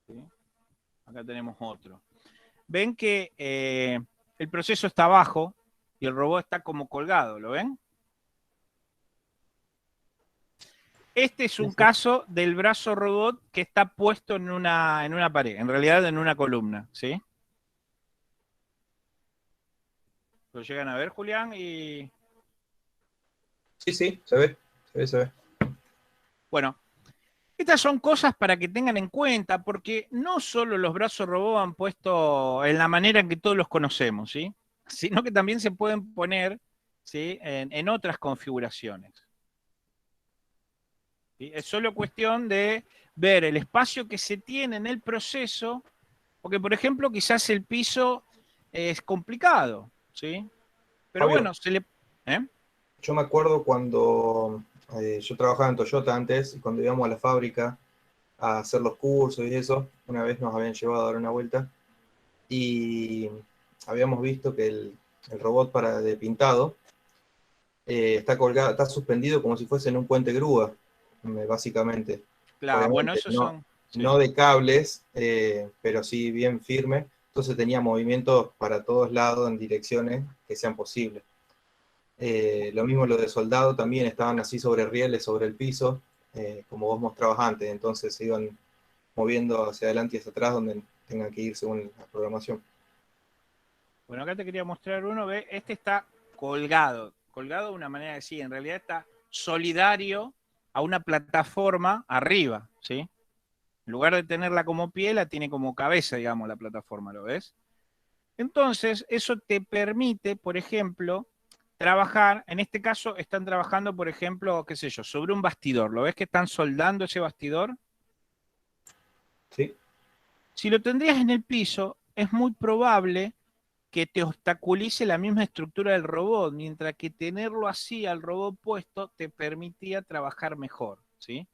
¿sí? Acá tenemos otro. Ven que el proceso está abajo y el robot está como colgado, ¿lo ven? Este es un Sí. caso del brazo robot que está puesto en una pared, en realidad en una columna, ¿sí? Lo llegan a ver, Julián, y Sí, sí, se ve, se ve, se ve. bueno, estas son cosas para que tengan en cuenta, porque no solo los brazos robot han puesto en la manera en que todos los conocemos, ¿sí? Sino que también se pueden poner, ¿sí? en otras configuraciones. ¿Sí? Es solo cuestión de ver el espacio que se tiene en el proceso, porque por ejemplo quizás el piso es complicado, ¿sí? Pero Fabio, bueno, se le... ¿eh? yo me acuerdo cuando yo trabajaba en Toyota antes y cuando íbamos a la fábrica a hacer los cursos y eso, una vez nos habían llevado a dar una vuelta y habíamos visto que el robot de pintado está colgado, está suspendido como si fuese en un puente grúa, básicamente. Claro, bueno, Obviamente, esos no, son... Sí. no de cables, pero sí bien firme. Entonces tenía movimientos para todos lados en direcciones que sean posibles. Lo mismo lo de soldado, también estaban así sobre rieles, sobre el piso, como vos mostrabas antes. Entonces se iban moviendo hacia adelante y hacia atrás donde tengan que ir según la programación. Bueno, acá te quería mostrar uno, ve, este está colgado, colgado de una manera de decir, en realidad está solidario a una plataforma arriba, ¿sí? En lugar de tenerla como pie, la tiene como cabeza, digamos, la plataforma, ¿lo ves? Entonces, eso te permite, por ejemplo, trabajar, en este caso están trabajando, por ejemplo, qué sé yo, sobre un bastidor, ¿lo ves que están soldando ese bastidor? ¿Sí? Si lo tendrías en el piso, es muy probable que te obstaculice la misma estructura del robot, mientras que tenerlo así al robot puesto te permitía trabajar mejor, ¿sí?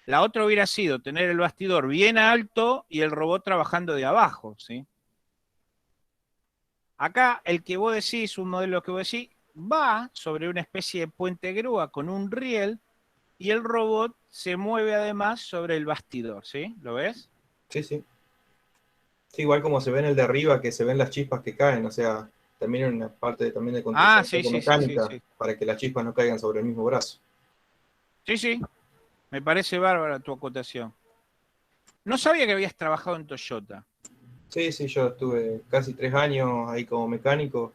La otra hubiera sido tener el bastidor bien alto y el robot trabajando de abajo, ¿sí? Acá el que vos decís, un modelo que vos decís, va sobre una especie de puente grúa con un riel y el robot se mueve además sobre el bastidor, ¿sí? ¿Lo ves? Sí, sí. Sí, igual como se ve en el de arriba, que se ven las chispas que caen, o sea, también en una parte también de Ah, construcción sí, sí, sí, sí, mecánica, sí. para que las chispas no caigan sobre el mismo brazo. Sí, sí, me parece bárbara tu acotación. No sabía que habías trabajado en Toyota. Sí, sí, yo estuve casi 3 años ahí como mecánico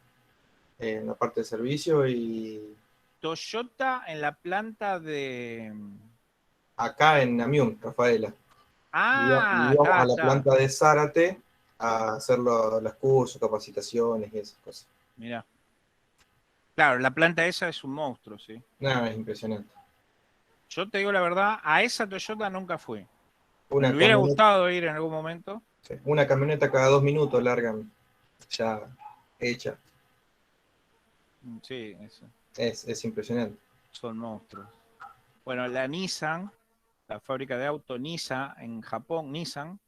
en la parte de servicio y Toyota en la planta de... acá en Amiún, Rafaela. Ah, Íbamos está, a la está. planta de Zárate a hacer los cursos, capacitaciones y esas cosas. Mira. Claro, la planta esa es un monstruo, ¿sí? Nada, es impresionante. Yo te digo la verdad, a esa Toyota nunca fui. Me Una hubiera camioneta, gustado ir en algún momento. sí, una camioneta cada 2 minutos largan ya hecha. Sí, Es impresionante. son monstruos. Bueno, la Nissan, la fábrica de auto Nissan en Japón, Nissan,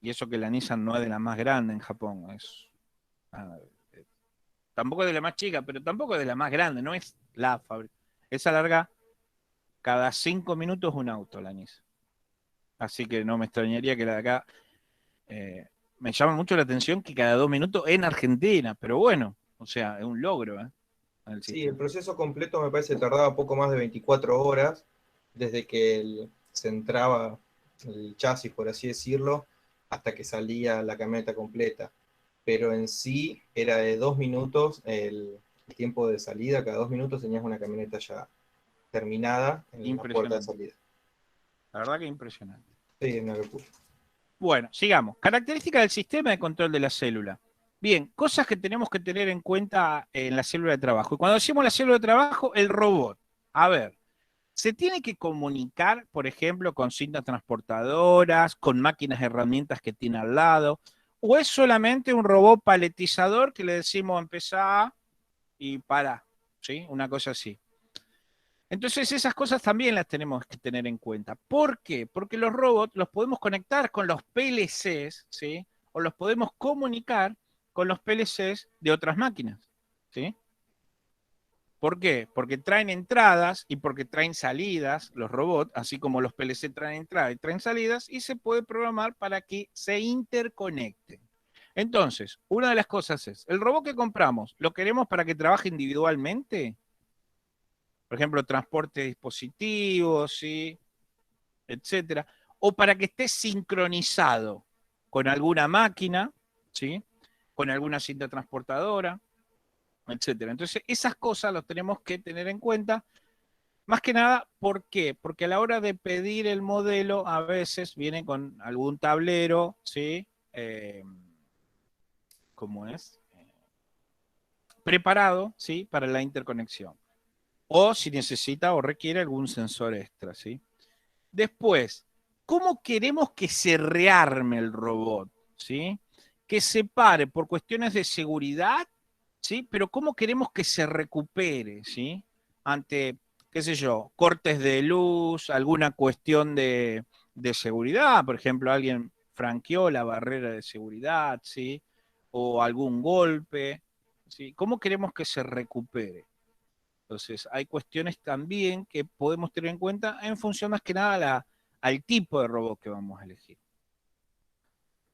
y eso que la Nissan no es de la más grande en Japón, ah, eh, tampoco es de la más chica, pero tampoco es de la más grande, no es la fábrica. Esa larga cada 5 minutos un auto, la Nissan. Así que no me extrañaría que la de acá me llama mucho la atención que cada 2 minutos en Argentina, pero bueno, o sea, es un logro, el Sí, el sistema. proceso completo me parece tardaba poco más de 24 horas desde que se entraba el chasis, por así decirlo, hasta que salía la camioneta completa. Pero en sí era de 2 minutos el tiempo de salida, cada 2 minutos tenías una camioneta ya terminada en la puerta de Impresionante. salida. La verdad que impresionante. Sí, es una locura. Bueno, sigamos. Características del sistema de control de la célula. Bien, cosas que tenemos que tener en cuenta en la célula de trabajo. Y cuando decimos la célula de trabajo, el robot. A ver, se tiene que comunicar, por ejemplo, con cintas transportadoras, con máquinas herramientas que tiene al lado, o es solamente un robot paletizador que le decimos empezá y para, ¿sí? Una cosa así. Entonces esas cosas también las tenemos que tener en cuenta. ¿Por qué? Porque los robots los podemos conectar con los PLCs, ¿sí? O los podemos comunicar con los PLCs de otras máquinas, ¿sí? ¿Por qué? Porque traen entradas y porque traen salidas, los robots, así como los PLC traen entradas y traen salidas, y se puede programar para que se interconecten. Entonces, una de las cosas es, el robot que compramos, ¿lo queremos para que trabaje individualmente? por ejemplo, transporte de dispositivos, ¿sí? Etcétera, o para que esté sincronizado con alguna máquina, ¿sí? Con alguna cinta transportadora, etcétera. Entonces, esas cosas las tenemos que tener en cuenta. Más que nada, ¿por qué? Porque a la hora de pedir el modelo, a veces viene con algún tablero, ¿sí? ¿Cómo es? Preparado, ¿sí? Para la interconexión. O si necesita o requiere algún sensor extra, ¿sí? Después, ¿cómo queremos que se rearme el robot? ¿Sí? Que se pare por cuestiones de seguridad, ¿sí? Pero ¿cómo queremos que se recupere? ¿Sí? Ante, qué sé yo, cortes de luz, alguna cuestión de seguridad, por ejemplo, alguien franqueó la barrera de seguridad, ¿sí? O algún golpe, ¿sí? ¿Cómo queremos que se recupere? Entonces, hay cuestiones también que podemos tener en cuenta en función más que nada al tipo de robot que vamos a elegir.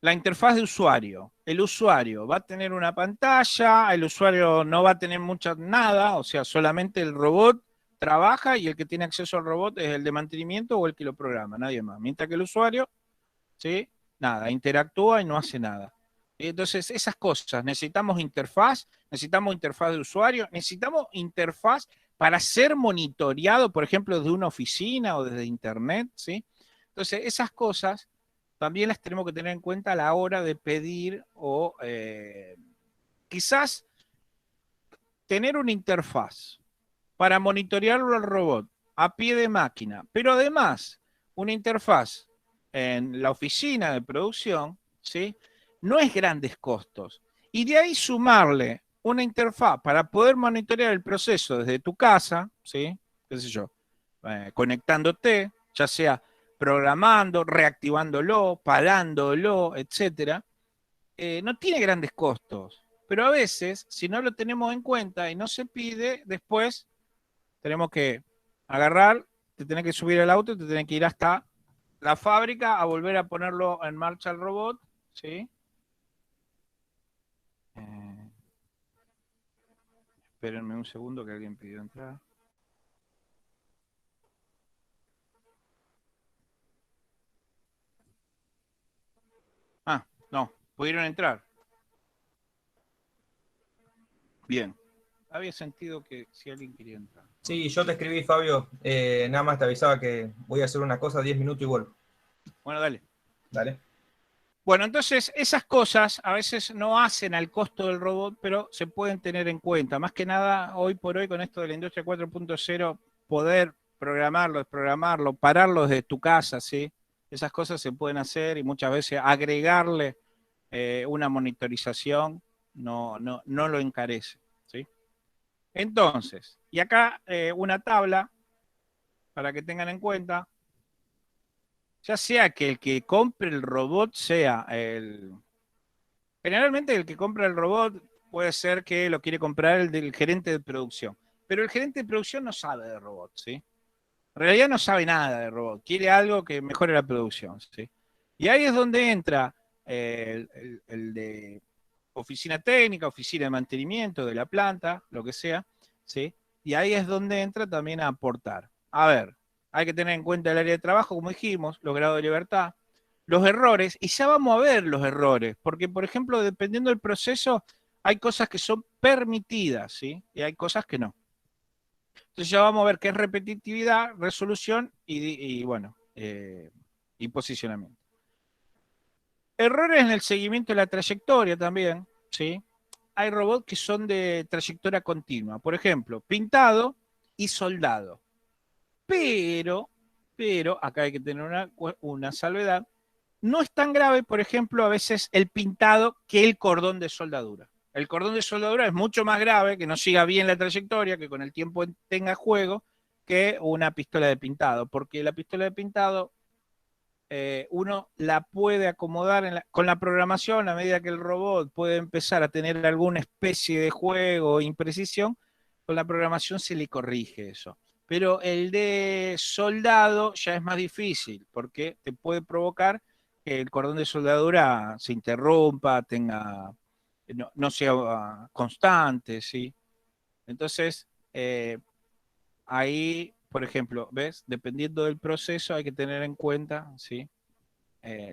La interfaz de usuario. El usuario va a tener una pantalla, el usuario no va a tener nada, o sea, solamente el robot trabaja y el que tiene acceso al robot es el de mantenimiento o el que lo programa, nadie más. Mientras que el usuario, ¿sí? Nada, interactúa y no hace nada. Entonces, esas cosas, necesitamos interfaz de usuario, necesitamos interfaz para ser monitoreado, por ejemplo, desde una oficina o desde internet, ¿sí? Entonces, esas cosas también las tenemos que tener en cuenta a la hora de pedir o quizás tener una interfaz para monitorearlo al robot a pie de máquina, pero además una interfaz en la oficina de producción, ¿sí? No es grandes costos. Y de ahí sumarle una interfaz para poder monitorear el proceso desde tu casa, ¿sí? ¿Qué sé yo? Conectándote, ya sea programando, reactivándolo, parándolo, etcétera, no tiene grandes costos. Pero a veces, si no lo tenemos en cuenta y no se pide, después tenemos que agarrar, te tenés que subir al auto y te tenés que ir hasta la fábrica a volver a ponerlo en marcha el robot, ¿sí? Eh, espérenme un segundo que alguien pidió entrar. Ah, no, pudieron entrar. Bien. Había sentido que si alguien quería entrar. Sí, yo te escribí, Fabio. Nada más te avisaba que voy a hacer una cosa, 10 minutos y vuelvo. Bueno, dale. Dale. Bueno, entonces esas cosas a veces no hacen al costo del robot, pero se pueden tener en cuenta. Más que nada, hoy por hoy, con esto de la industria 4.0, poder programarlo, desprogramarlo, pararlo desde tu casa, ¿sí? Esas cosas se pueden hacer y muchas veces agregarle una monitorización no lo encarece, ¿sí? Entonces, y acá una tabla para que tengan en cuenta, ya sea que el que compre el robot sea el... Generalmente el que compra el robot puede ser que lo quiere comprar el del gerente de producción, pero el gerente de producción no sabe de robots, ¿sí? En realidad no sabe nada de robot, quiere algo que mejore la producción, ¿sí? Y ahí es donde entra el de oficina técnica, oficina de mantenimiento de la planta, lo que sea, ¿sí? Y ahí es donde entra también a aportar. A ver, hay que tener en cuenta el área de trabajo, como dijimos, los grados de libertad, los errores, y ya vamos a ver los errores, porque, por ejemplo, dependiendo del proceso, hay cosas que son permitidas, ¿sí? Y hay cosas que no. Entonces ya vamos a ver qué es repetitividad, resolución y bueno, y posicionamiento. Errores en el seguimiento de la trayectoria también, ¿sí? Hay robots que son de trayectoria continua, por ejemplo, pintado y soldado. Pero, acá hay que tener una salvedad, no es tan grave, por ejemplo, a veces el pintado que el cordón de soldadura. El cordón de soldadura es mucho más grave, que no siga bien la trayectoria, que con el tiempo tenga juego, que una pistola de pintado, porque la pistola de pintado uno la puede acomodar con la programación a medida que el robot puede empezar a tener alguna especie de juego o imprecisión, con la programación se le corrige eso. Pero el de soldado ya es más difícil porque te puede provocar que el cordón de soldadura se interrumpa, no sea constante, ¿sí? Entonces, ahí, por ejemplo, ¿ves? Dependiendo del proceso hay que tener en cuenta, ¿sí?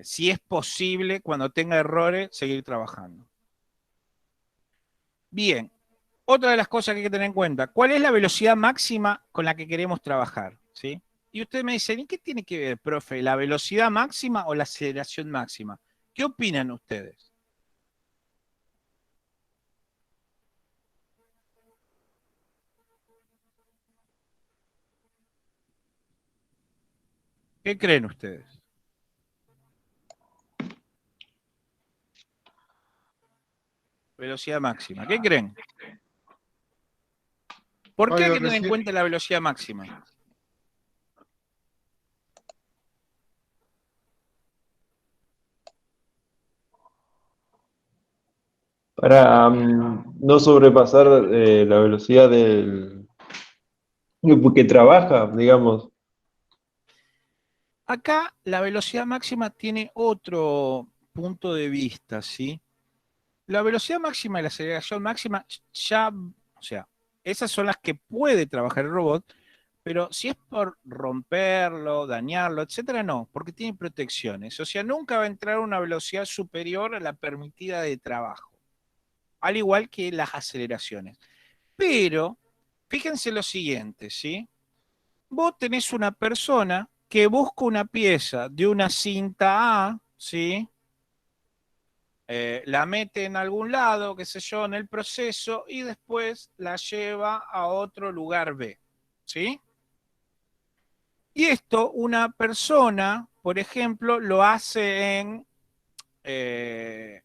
Si es posible, cuando tenga errores, seguir trabajando. Bien, otra de las cosas que hay que tener en cuenta, ¿cuál es la velocidad máxima con la que queremos trabajar? ¿Sí? Y ustedes me dicen, ¿y qué tiene que ver, profe? ¿La velocidad máxima o la aceleración máxima? ¿Qué opinan ustedes? ¿Qué creen ustedes? Velocidad máxima. ¿Qué creen? ¿Por qué hay Obvio, que tener en cuenta la velocidad máxima? Para no sobrepasar la velocidad que trabaja, digamos. Acá la velocidad máxima tiene otro punto de vista, ¿sí? La velocidad máxima y la aceleración máxima ya, o sea, esas son las que puede trabajar el robot, pero si es por romperlo, dañarlo, etcétera, no, porque tiene protecciones. O sea, nunca va a entrar a una velocidad superior a la permitida de trabajo, al igual que las aceleraciones. Pero, fíjense lo siguiente, ¿sí? Vos tenés una persona que busca una pieza de una cinta A, ¿sí? La mete en algún lado, qué sé yo, en el proceso y después la lleva a otro lugar B, ¿sí? Y esto una persona, por ejemplo, lo hace en eh,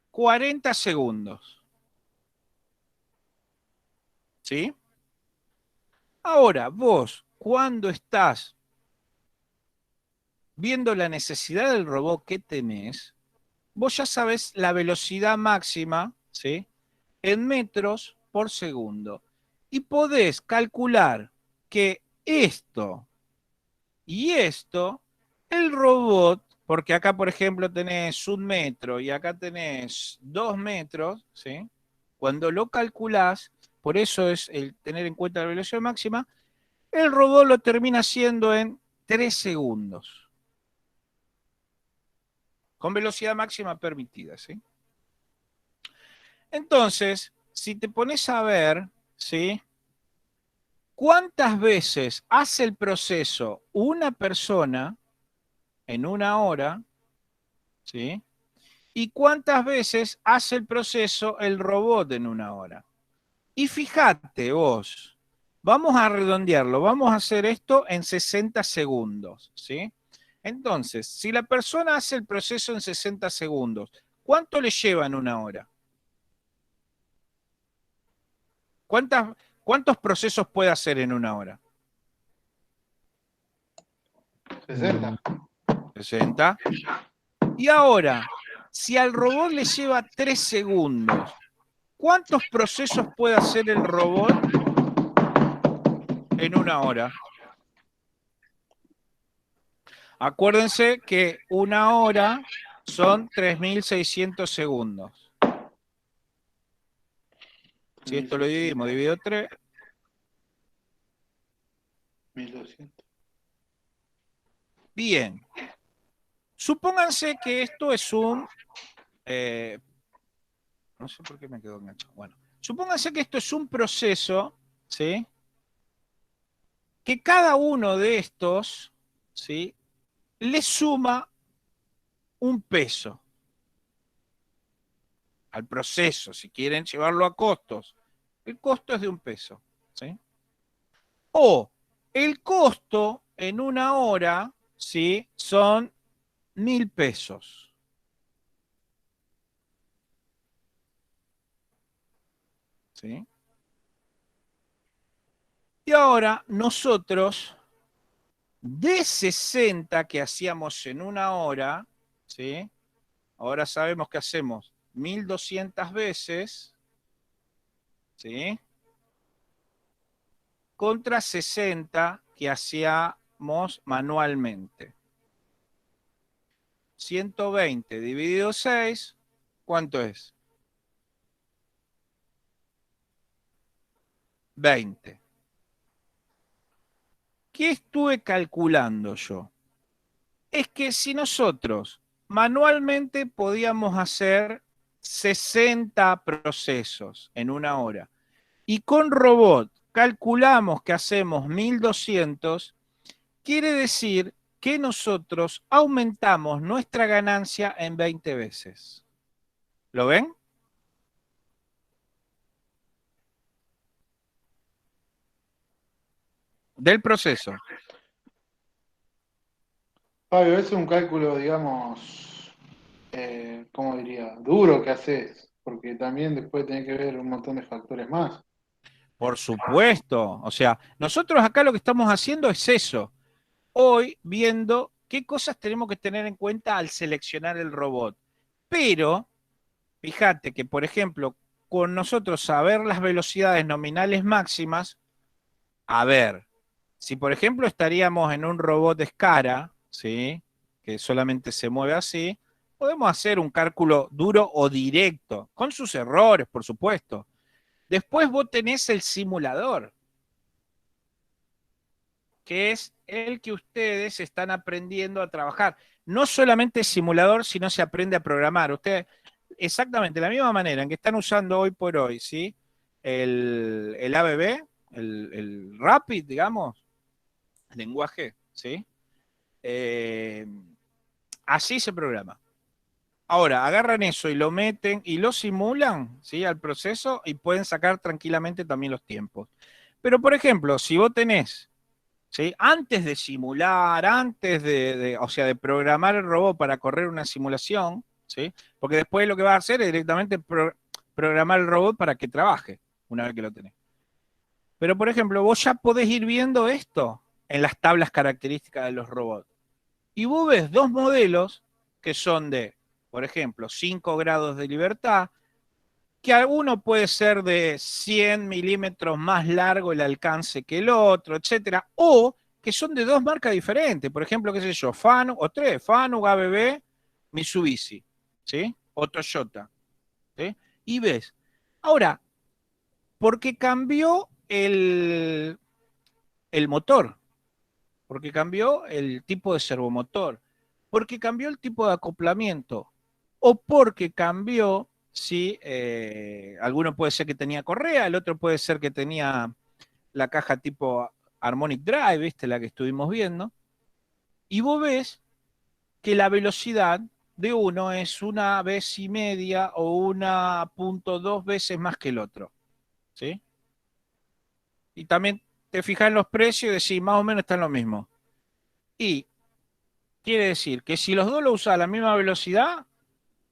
40 segundos, ¿sí? Ahora, vos, cuando estás viendo la necesidad del robot que tenés, vos ya sabés la velocidad máxima, ¿sí? En metros por segundo. Y podés calcular que esto y esto, el robot, porque acá, por ejemplo, tenés 1 metro y acá tenés 2 metros, ¿sí? Cuando lo calculás, por eso es el tener en cuenta la velocidad máxima, el robot lo termina haciendo en 3 segundos, con velocidad máxima permitida, ¿sí? Entonces, si te pones a ver, ¿sí? ¿Cuántas veces hace el proceso una persona en una hora? ¿Sí? ¿Y cuántas veces hace el proceso el robot en una hora? Y fíjate vos, vamos a redondearlo, vamos a hacer esto en 60 segundos, ¿sí? Entonces, si la persona hace el proceso en 60 segundos, ¿cuánto le lleva en una hora? ¿Cuántos procesos puede hacer en una hora? 60. 60. Y ahora, si al robot le lleva 3 segundos, ¿cuántos procesos puede hacer el robot en una hora? Acuérdense que una hora son 3.600 segundos. Si esto lo dividimos, dividido 3. 1200. Bien. Supónganse que esto es un... no sé por qué me quedó enganchado. Bueno, supónganse que esto es un proceso, ¿sí? Que cada uno de estos, ¿sí? Le suma un peso al proceso, si quieren llevarlo a costos. El costo es de 1 peso, ¿sí? O el costo en una hora, ¿sí? Son 1.000 pesos. ¿Sí? Y ahora nosotros, de 60 que hacíamos en una hora, ¿sí? Ahora sabemos que hacemos 1.200 veces, ¿sí? Contra 60 que hacíamos manualmente. 120 dividido 6, ¿cuánto es? 20. ¿Qué estuve calculando yo? Es que si nosotros manualmente podíamos hacer 60 procesos en una hora y con robot calculamos que hacemos 1200, quiere decir que nosotros aumentamos nuestra ganancia en 20 veces. ¿Lo ven? Del proceso. Fabio, es un cálculo, digamos, ¿cómo diría? Duro que haces, porque también después tenés que ver un montón de factores más. Por supuesto. O sea, nosotros acá lo que estamos haciendo es eso. Hoy viendo qué cosas tenemos que tener en cuenta al seleccionar el robot. Pero, fíjate que, por ejemplo, con nosotros saber las velocidades nominales máximas, a ver, si por ejemplo estaríamos en un robot de escara, ¿sí? Que solamente se mueve así, podemos hacer un cálculo duro o directo, con sus errores, por supuesto. Después vos tenés el simulador, que es el que ustedes están aprendiendo a trabajar. No solamente simulador, sino se aprende a programar. Ustedes, exactamente, de la misma manera en que están usando hoy por hoy, ¿sí? El ABB, el Rapid, digamos, lenguaje, ¿sí? Eh, Así se programa. Ahora, agarran eso y lo meten y lo simulan, ¿sí? Al proceso y pueden sacar tranquilamente también los tiempos. Pero, por ejemplo, si vos tenés, ¿sí? Antes de simular, antes o sea, de programar el robot para correr una simulación, ¿sí? Porque después lo que vas a hacer es directamente programar el robot para que trabaje, una vez que lo tenés. Pero, por ejemplo, vos ya podés ir viendo esto en las tablas características de los robots. Y vos ves dos modelos que son de, por ejemplo, 5 grados de libertad, que alguno puede ser de 100 milímetros más largo el alcance que el otro, etcétera, o que son de dos marcas diferentes, por ejemplo, qué sé yo, Fanuc, o tres, Fanuc, ABB, Mitsubishi, ¿sí? O Toyota, ¿sí? Y ves. Ahora, porque cambió el motor, porque cambió el tipo de servomotor, porque cambió el tipo de acoplamiento, o porque cambió, si alguno puede ser que tenía correa, el otro puede ser que tenía la caja tipo Harmonic Drive, ¿viste? La que estuvimos viendo, y vos ves que la velocidad de uno es 1,5 veces o 1,2 veces más que el otro, ¿sí? Y también te fijas en los precios y decís, más o menos están lo mismo. Y quiere decir que si los dos lo usas a la misma velocidad,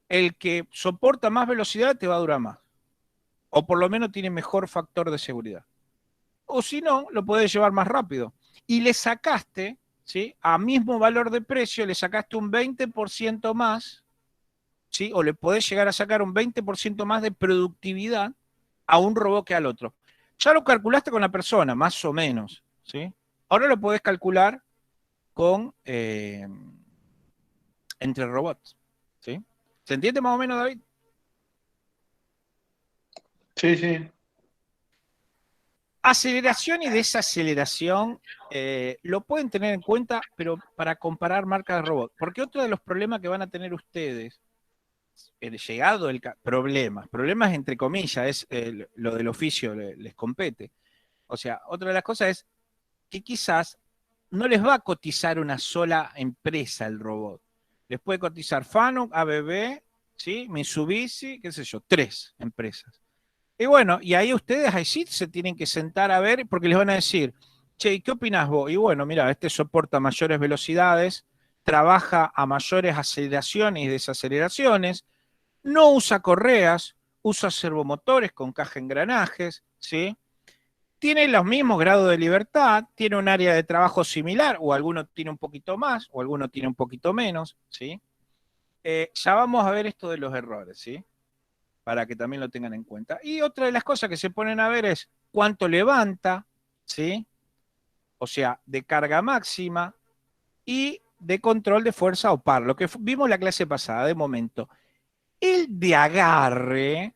el que soporta más velocidad te va a durar más. O por lo menos tiene mejor factor de seguridad. O si no, lo podés llevar más rápido. Y le sacaste, ¿sí? A mismo valor de precio, le sacaste un 20% más, ¿sí? O le podés llegar a sacar un 20% más de productividad a un robot que al otro. Ya lo calculaste con la persona, más o menos, ¿sí? Ahora lo podés calcular con entre robots, ¿sí? ¿Se entiende más o menos, David? Sí, sí. Aceleración y desaceleración lo pueden tener en cuenta, pero para comparar marcas de robot. Porque otro de los problemas que van a tener ustedes, llegado el problemas entre comillas, es lo del oficio les compete. O sea, otra de las cosas es que quizás no les va a cotizar una sola empresa el robot. Les puede cotizar Fanuc, ABB, ¿sí? Mitsubishi, qué sé yo, 3 empresas. Y bueno, y ahí ustedes ahí sí se tienen que sentar a ver, porque les van a decir, che, ¿qué opinas vos? Y bueno, mira, este soporta mayores velocidades, trabaja a mayores aceleraciones y desaceleraciones, no usa correas, usa servomotores con caja engranajes, ¿sí? Tiene los mismos grados de libertad, tiene un área de trabajo similar, o alguno tiene un poquito más, o alguno tiene un poquito menos, ¿sí? Ya vamos a ver esto de los errores, ¿sí? Para que también lo tengan en cuenta. Y otra de las cosas que se ponen a ver es cuánto levanta, ¿sí? O sea, de carga máxima y de control de fuerza o par, lo que vimos la clase pasada de momento. El de agarre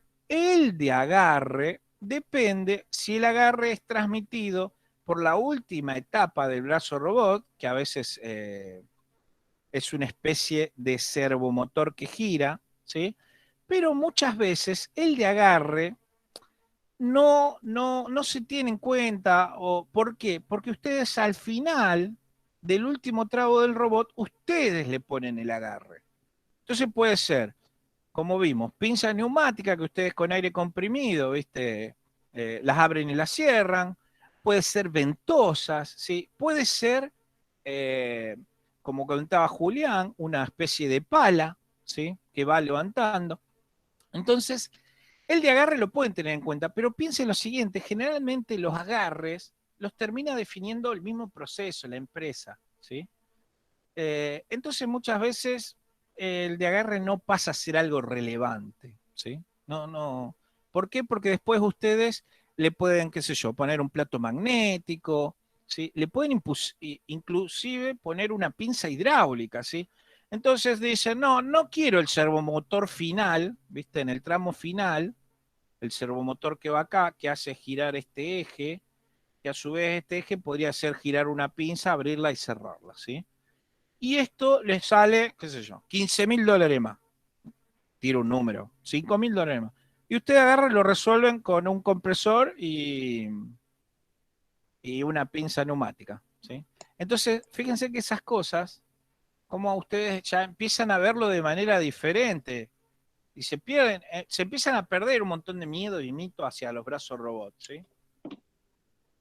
depende si el agarre es transmitido por la última etapa del brazo robot, que a veces es una especie de servomotor que gira, ¿sí? Pero muchas veces el de agarre no se tiene en cuenta. ¿Por qué? Porque ustedes al final del último tramo del robot, ustedes le ponen el agarre. Entonces puede ser, como vimos, pinza neumática que ustedes con aire comprimido, ¿viste? Las abren y las cierran. Puede ser ventosas, ¿sí? Puede ser, eh, como comentaba Julián, una especie de pala, ¿sí? Que va levantando. Entonces, el de agarre lo pueden tener en cuenta, pero piensen lo siguiente, generalmente los agarres los termina definiendo el mismo proceso, la empresa, ¿sí? Entonces muchas veces el de agarre no pasa a ser algo relevante, ¿sí? No. ¿Por qué? Porque después ustedes le pueden, qué sé yo, poner un plato magnético, ¿sí? Le pueden inclusive poner una pinza hidráulica, ¿sí? Entonces dicen, no quiero el servomotor final, ¿viste? En el tramo final, el servomotor que va acá, que hace girar este eje, que a su vez este eje podría hacer girar una pinza, abrirla y cerrarla, ¿sí? Y esto les sale, qué sé yo, $15.000 más. Tiro un número, $5.000 más. Y ustedes agarran y lo resuelven con un compresor y una pinza neumática, ¿sí? Entonces, fíjense que esas cosas, como ustedes ya empiezan a verlo de manera diferente y se empiezan a perder un montón de miedo y mito hacia los brazos robots, ¿sí?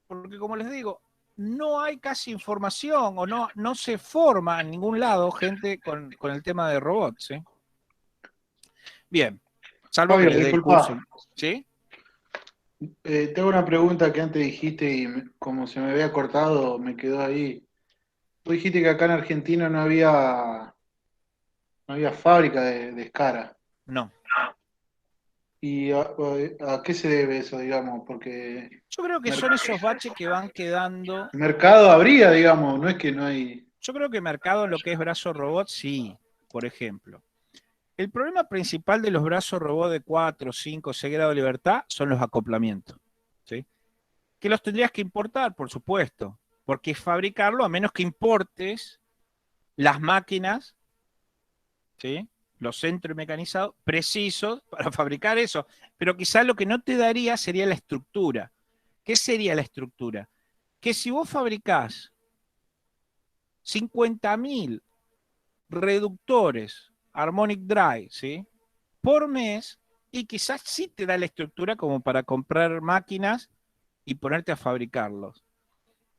Porque como les digo, no hay casi información o no se forma en ningún lado gente con el tema de robots, ¿sí? Bien, salvo que Fabio, les dé el curso, disculpa, ¿sí? tengo una pregunta que antes dijiste y como se me había cortado, me quedó ahí. Tú dijiste que acá en Argentina no había fábrica de Escara. No. ¿Y a qué se debe eso, digamos? Porque Yo creo que mer- son esos baches que van quedando. mercado habría, digamos, no es que no hay. Yo creo que mercado en lo que es brazo robot, sí, por ejemplo. El problema principal de los brazos robot de 4, 5, 6 grados de libertad son los acoplamientos, ¿sí? Que los tendrías que importar, por supuesto, porque fabricarlo, a menos que importes las máquinas, ¿sí? Los centros mecanizados precisos para fabricar eso. Pero quizás lo que no te daría sería la estructura. ¿Qué sería la estructura? Que si vos fabricás 50.000 reductores Harmonic Drive, ¿sí? Por mes, y quizás sí te da la estructura como para comprar máquinas y ponerte a fabricarlos.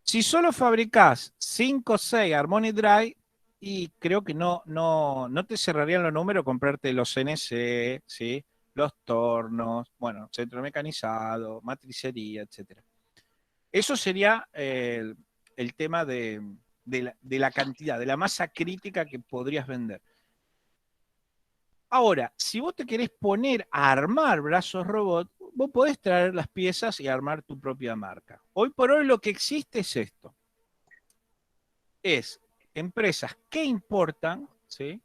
Si solo fabricás 5 o 6 Harmonic Drive, y creo que no te cerrarían los números comprarte los CNC, ¿sí? Los tornos, bueno, centro mecanizado, matricería, etcétera. Eso sería el tema de la cantidad, de la masa crítica que podrías vender. Ahora, si vos te querés poner a armar brazos robot, vos podés traer las piezas y armar tu propia marca. Hoy por hoy lo que existe es esto. Es empresas que importan, ¿sí?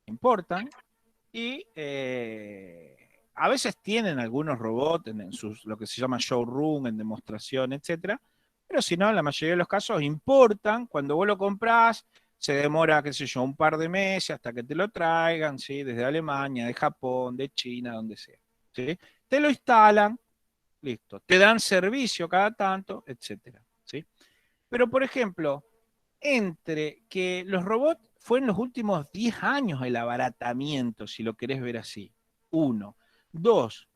Importan y a veces tienen algunos robots en sus, lo que se llama showroom, en demostración, etcétera, pero si no, en la mayoría de los casos importan, cuando vos lo comprás, se demora, qué sé yo, un par de meses hasta que te lo traigan, ¿sí? Desde Alemania, de Japón, de China, donde sea, ¿sí? Te lo instalan, listo, te dan servicio cada tanto, etcétera, ¿sí? Pero, por ejemplo, entre que los robots fue en los últimos 10 años el abaratamiento, si lo querés ver así. Uno. Dos,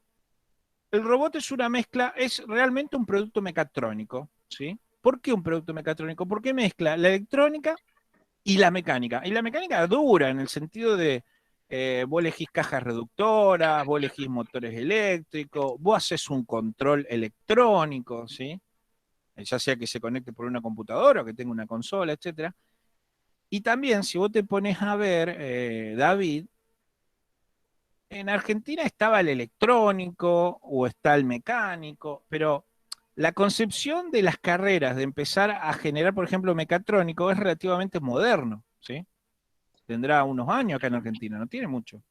el robot es una mezcla, es realmente un producto mecatrónico, ¿sí? ¿Por qué un producto mecatrónico? Porque mezcla la electrónica y la mecánica. Y la mecánica dura en el sentido de vos elegís cajas reductoras, vos elegís motores eléctricos, vos haces un control electrónico, ¿sí? Ya sea que se conecte por una computadora o que tenga una consola, etcétera. Y también, si vos te pones a ver, David, en Argentina estaba el electrónico o está el mecánico, pero la concepción de las carreras de empezar a generar, por ejemplo, mecatrónico es relativamente moderno, ¿sí? Tendrá unos años acá en Argentina, no tiene mucho.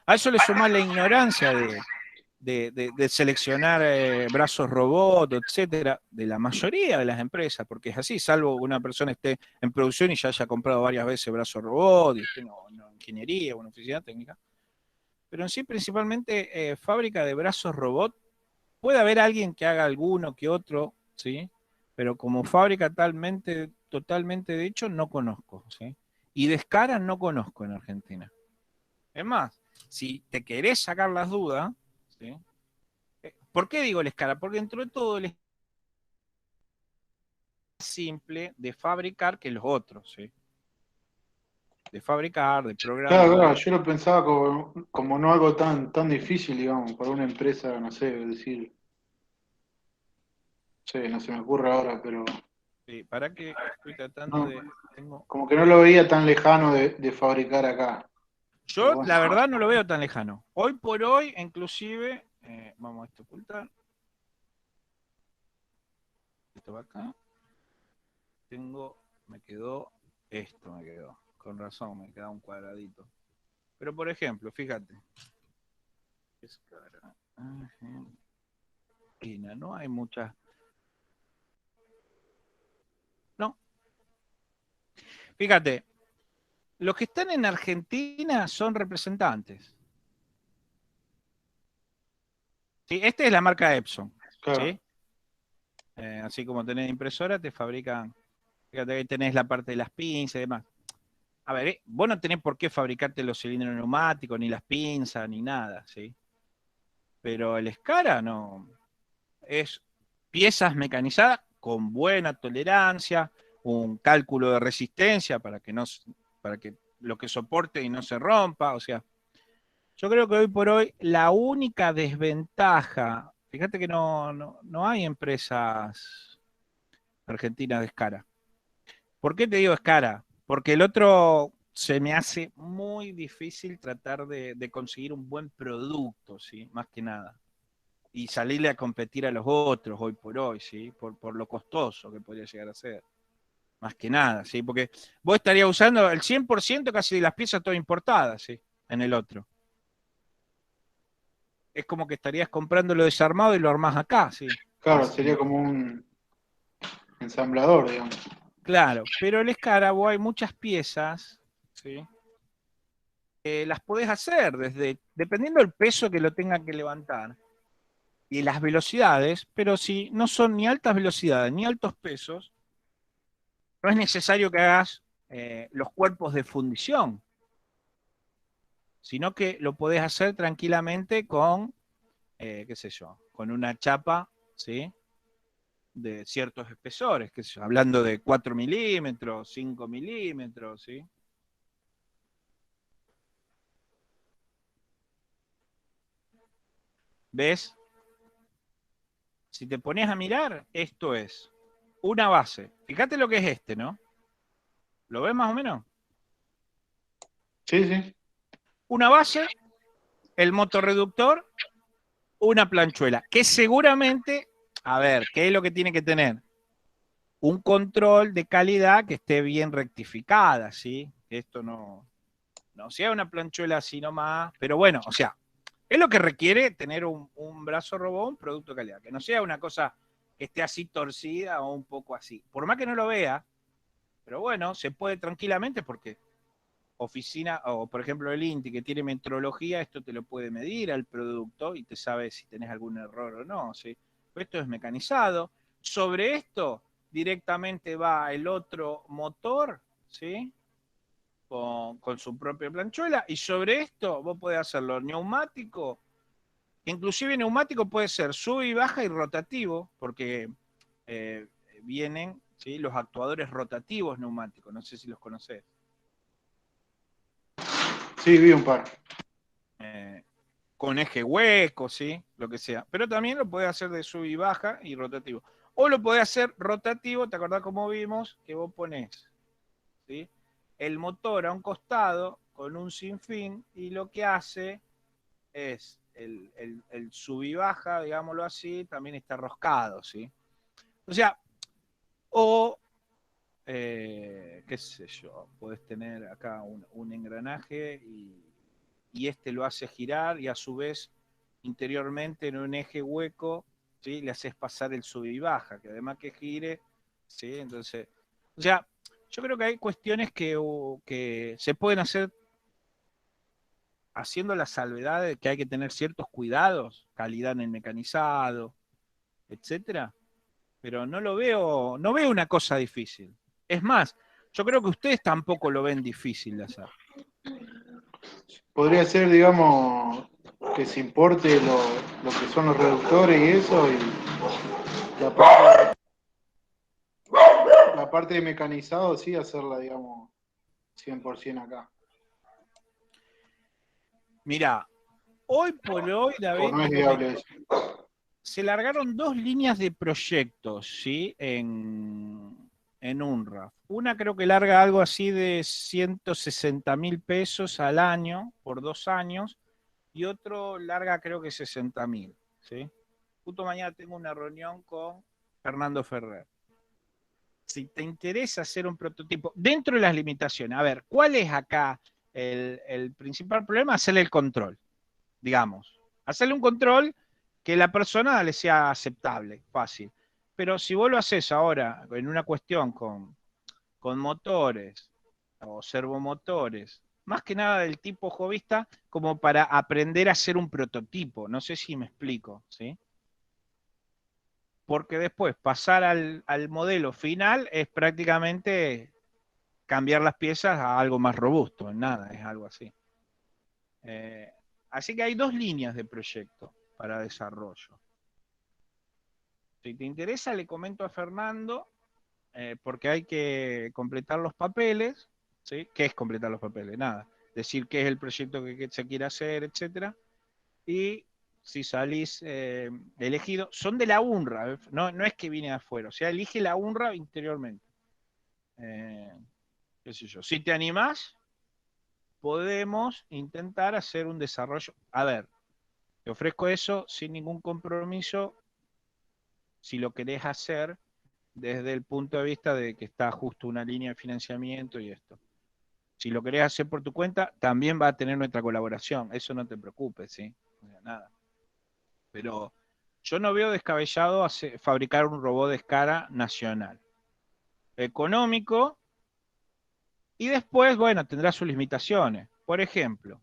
A eso le suma la ignorancia de seleccionar brazos robot, etcétera, de la mayoría de las empresas, porque es así, salvo que una persona esté en producción y ya haya comprado varias veces brazos robot, y esté en ingeniería o en oficina técnica. Pero en sí, principalmente fábrica de brazos robot, puede haber alguien que haga alguno que otro, ¿sí? Pero como fábrica totalmente de hecho, no conozco, ¿sí? Y de escala no conozco en Argentina. Es más, si te querés sacar las dudas, ¿sí? ¿Por qué digo el escala? Porque dentro de todo el escala es simple de fabricar que los otros, ¿sí? De fabricar, de Claro, claro, programar. yo lo pensaba como no algo tan difícil, digamos, para una empresa, no sé, decir, sí, no se me ocurre ahora, pero ¿Sí? ¿Para qué estoy tratando no, de... Tengo... como que no lo veía tan lejano de fabricar acá. Pero Yo, bueno, la verdad, no lo veo tan lejano. Hoy por hoy, inclusive, vamos a esto ocultar. Esto va acá. Me quedó. Con razón, me queda un cuadradito. Pero por ejemplo, fíjate. Argentina, no hay muchas. No, fíjate, los que están en Argentina son representantes. ¿Sí? Esta es la marca Epson. claro, ¿Sí? Así como tenés impresora, te fabrican. Fíjate que tenés la parte de las pinzas y demás. A ver, vos no tenés por qué fabricarte los cilindros neumáticos, ni las pinzas, ni nada, ¿sí? Pero el Scara no. Es piezas mecanizadas con buena tolerancia, un cálculo de resistencia para que lo que soporte y no se rompa. O sea, yo creo que hoy por hoy la única desventaja, fíjate que no hay empresas argentinas de Scara. ¿Por qué te digo Scara? Porque el otro se me hace muy difícil tratar de conseguir un buen producto, ¿sí? Más que nada. Y salirle a competir a los otros hoy por hoy, ¿sí? Por lo costoso que podría llegar a ser. Más que nada, ¿sí? Porque vos estarías usando el 100% casi de las piezas todas importadas, ¿sí? En el otro. Es como que estarías comprando lo desarmado y lo armás acá, ¿sí? claro, sería como un ensamblador, digamos. Claro, pero el Escarabo hay muchas piezas, ¿sí? Las podés hacer dependiendo del peso que lo tengan que levantar y las velocidades, pero si no son ni altas velocidades ni altos pesos, no es necesario que hagas los cuerpos de fundición, sino que lo podés hacer tranquilamente con, qué sé yo, con una chapa, ¿sí? De ciertos espesores, qué sé yo, hablando de 4 milímetros, 5 milímetros, ¿sí? ¿Ves? Si te pones a mirar, esto es una base. Fíjate lo que es este, ¿no? ¿Lo ves más o menos? Sí, sí, Una base, el motorreductor, una planchuela, que seguramente, a ver, ¿qué es lo que tiene que tener? Un control de calidad que esté bien rectificada, ¿sí? Que esto no sea una planchuela así nomás, pero bueno, o sea, es lo que requiere tener un brazo robot, un producto de calidad, que no sea una cosa que esté así torcida o un poco así. Por más que no lo vea, pero bueno, se puede tranquilamente porque oficina, o por ejemplo el INTI que tiene metrología, esto te lo puede medir al producto y te sabe si tenés algún error o no, ¿sí? Esto es mecanizado. Sobre esto directamente va el otro motor, ¿sí? Con su propia planchuela, y sobre esto vos podés hacerlo neumático, inclusive neumático puede ser sub y baja y rotativo, porque eh, vienen, ¿sí? Los actuadores rotativos neumáticos, no sé si los conocés. sí, vi un par. Eh, con eje hueco, ¿sí? Lo que sea. Pero también lo puede hacer de sub y baja y rotativo. O lo puede hacer rotativo, ¿te acordás cómo vimos? Que vos ponés, ¿sí? El motor a un costado con un sinfín y lo que hace es el sub y baja, digámoslo así, también está roscado, ¿sí? O sea, o, qué sé yo, puedes tener acá un engranaje y este lo hace girar y a su vez interiormente en un eje hueco, ¿sí? Le haces pasar el sub y baja, que además que gire, ¿sí? Entonces, o sea, yo creo que hay cuestiones que se pueden hacer haciendo la salvedad de que hay que tener ciertos cuidados, calidad en el mecanizado, etcétera, pero no veo una cosa difícil. Es más, yo creo que ustedes tampoco lo ven difícil de hacer. Podría ser, digamos, que se importe lo que son los reductores y eso, y la parte, la parte de mecanizado sí hacerla, digamos, 100% acá. Mira, hoy por hoy, O David, no es te viable comento, eso. se largaron dos líneas de proyectos, ¿sí? En UNRWA. Una creo que larga algo así de 160.000 pesos al año por 2 años y otro larga creo que 60.000, ¿sí? Justo mañana tengo una reunión con Fernando Ferrer. Si te interesa hacer un prototipo dentro de las limitaciones, a ver, ¿cuál es acá el principal problema? Hacerle el control, digamos. Hacerle un control que la persona le sea aceptable, fácil. Pero si vos lo haces ahora en una cuestión con motores o servomotores, más que nada del tipo jovista, como para aprender a hacer un prototipo. No sé si me explico, ¿sí? Porque después pasar al modelo final es prácticamente cambiar las piezas a algo más robusto, nada, es algo así. Eh, Así que hay dos líneas de proyecto para desarrollo. Si te interesa, le comento a Fernando, porque hay que completar los papeles, ¿sí? ¿Qué es completar los papeles? Nada. Decir qué es el proyecto que se quiere hacer, etcétera. Y si salís elegido, son de la UNRWA, no es que viene de afuera, o sea, elige la UNRWA interiormente. Eh, Qué sé yo. Si te animás, podemos intentar hacer un desarrollo. A ver, te ofrezco eso sin ningún compromiso si lo querés hacer desde el punto de vista de que está justo una línea de financiamiento y esto. Si lo querés hacer por tu cuenta, también va a tener nuestra colaboración. Eso no te preocupes, ¿sí? O sea, nada. Pero yo no veo descabellado fabricar un robot de escala nacional. Económico y después, bueno, tendrá sus limitaciones. Por ejemplo,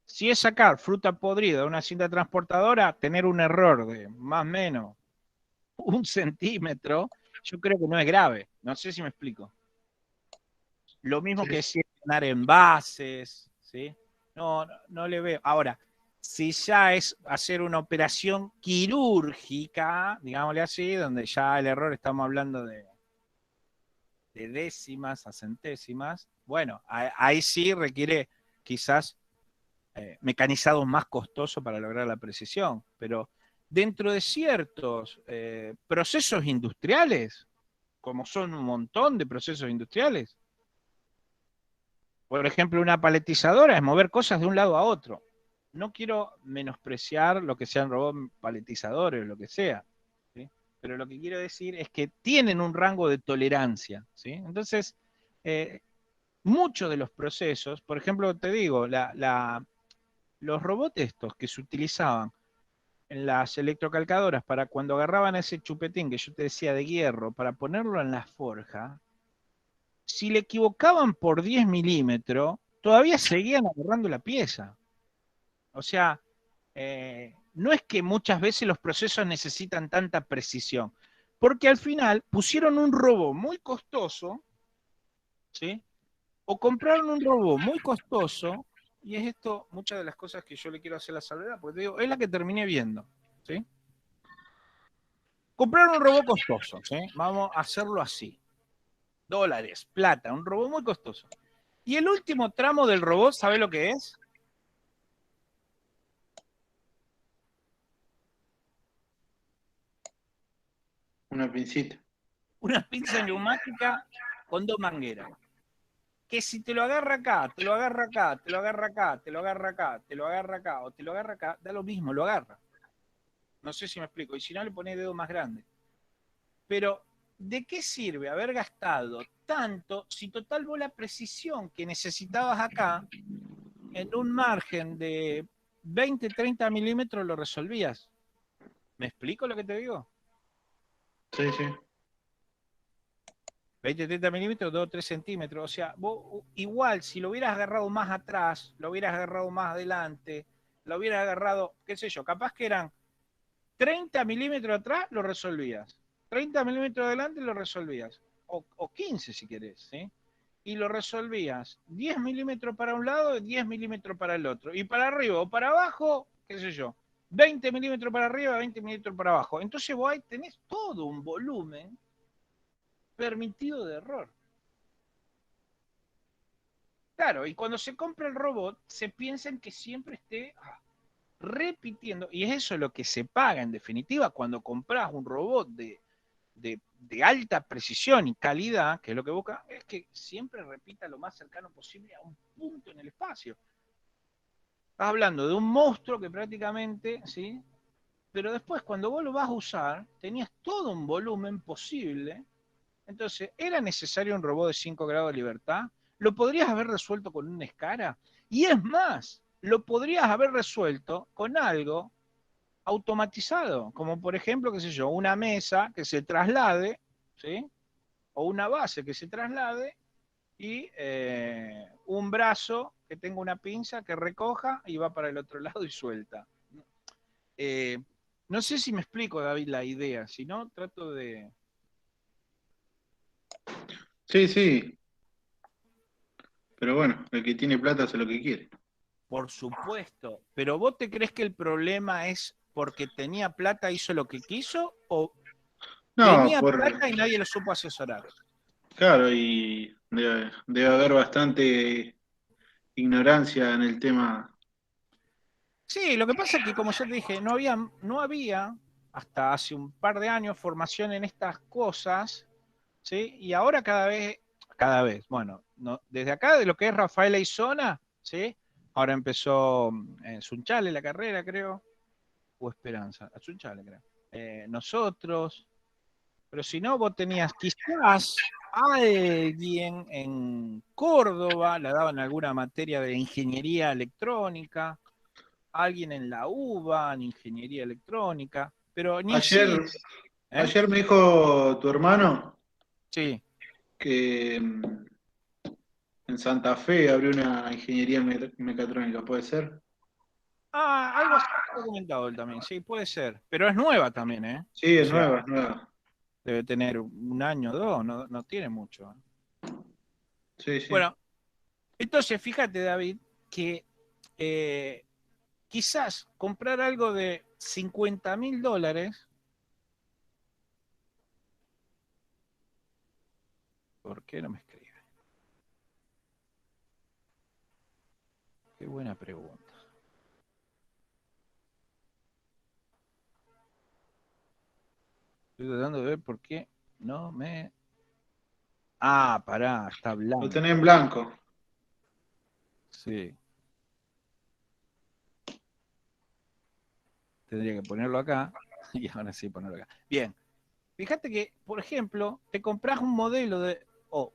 si es sacar fruta podrida de una cinta transportadora, tener un error de más o menos 1 centímetro, yo creo que no es grave. No sé si me explico. Lo mismo que Sí. si llenar envases, ¿sí? No le veo. Ahora, si ya es hacer una operación quirúrgica, digámosle así, donde ya el error estamos hablando de décimas a centésimas, bueno, ahí sí requiere quizás mecanizados más costosos para lograr la precisión, pero dentro de ciertos procesos industriales, como son un montón de procesos industriales, por ejemplo, una paletizadora es mover cosas de un lado a otro. No quiero menospreciar lo que sean robots paletizadores o lo que sea, ¿sí? Pero lo que quiero decir es que tienen un rango de tolerancia, ¿sí? Entonces, eh, muchos de los procesos, por ejemplo, te digo, los robots estos que se utilizaban en las electrocalcadoras para cuando agarraban ese chupetín que yo te decía de hierro, para ponerlo en la forja, si le equivocaban por 10 milímetros, todavía seguían agarrando la pieza. O sea, no es que muchas veces los procesos necesitan tanta precisión, porque al final pusieron un robot muy costoso, ¿sí? O compraron un robot muy costoso, y es esto muchas de las cosas que yo le quiero hacer la salvedad, porque te digo, es la que terminé viendo, ¿sí? Compraron un robot costoso, ¿sí? Vamos a hacerlo así. Dólares, plata, un robot muy costoso. Y el último tramo del robot, ¿sabe lo que es? Una pincita. Una pinza neumática con dos mangueras. Que si te lo agarra acá, te lo agarra acá, te lo agarra acá, te lo agarra acá, te lo agarra acá o te lo agarra acá, da lo mismo, lo agarra. No sé si me explico. Y si no, le pones dedo más grande. Pero, ¿de qué sirve haber gastado tanto si total vos la precisión que necesitabas acá en un margen de 20, 30 milímetros lo resolvías. ¿Me explico lo que te digo? Sí, sí. 20, 30 milímetros, 2 o 3 centímetros. O sea, vos igual, si lo hubieras agarrado más atrás, lo hubieras agarrado más adelante, lo hubieras agarrado, qué sé yo, capaz que eran 30 milímetros atrás, lo resolvías. 30 milímetros adelante, lo resolvías. O 15 si querés, ¿sí? Y lo resolvías 10 milímetros para un lado y 10 milímetros para el otro. Y para arriba o para abajo, qué sé yo, 20 milímetros para arriba, 20 milímetros para abajo. Entonces vos ahí tenés todo un volumen permitido de error. Claro, y cuando se compra el robot, se piensa en que siempre esté repitiendo, y es eso lo que se paga en definitiva cuando compras un robot de alta precisión y calidad, que es lo que busca, es que siempre repita lo más cercano posible a un punto en el espacio. Estás hablando de un monstruo que prácticamente, ¿sí? Pero después cuando vos lo vas a usar, tenías todo un volumen posible. Entonces, ¿era necesario un robot de 5 grados de libertad? ¿Lo podrías haber resuelto con una escara? Y es más, lo podrías haber resuelto con algo automatizado, como por ejemplo, qué sé yo, una mesa que se traslade, ¿sí? O una base que se traslade y un brazo que tenga una pinza que recoja y va para el otro lado y suelta. Eh, no sé si me explico, David, la idea, si no, trato de... Sí, sí. Pero bueno, el que tiene plata hace lo que quiere. Por supuesto, pero ¿vos te crees que el problema es porque tenía plata, hizo lo que quiso o No, tenía por. plata y nadie lo supo asesorar? Claro, y debe haber bastante ignorancia en el tema. Sí, lo que pasa es que, como ya te dije, no había hasta hace un par de años formación en estas cosas, ¿sí? Y ahora cada vez, bueno, no, desde acá, de lo que es Rafaela y Zona, ¿sí? Ahora empezó Sunchale la carrera, creo, o Esperanza, Sunchale, creo. Nosotros, pero si no, vos tenías quizás alguien en Córdoba, la daban alguna materia de ingeniería electrónica, alguien en la UBA, en ingeniería electrónica, pero ni así, Ayer, ¿eh? ayer me dijo tu hermano Sí. que en Santa Fe abrió una ingeniería mecatrónica, ¿puede ser? Algo así está comentado él también, sí, puede ser, pero es nueva también, ¿eh? Sí, O es sea, nueva, es nueva. debe tener un año o dos, no tiene mucho. Sí, sí. Bueno, entonces fíjate, David, que quizás comprar algo de $50.000, ¿por qué no me escribe? Qué buena pregunta. Estoy tratando de ver por qué no me... Pará, está Lo tenés en blanco. blanco. Sí, tendría que ponerlo acá y ahora sí ponerlo acá. Bien, fíjate que, por ejemplo, te compras un modelo o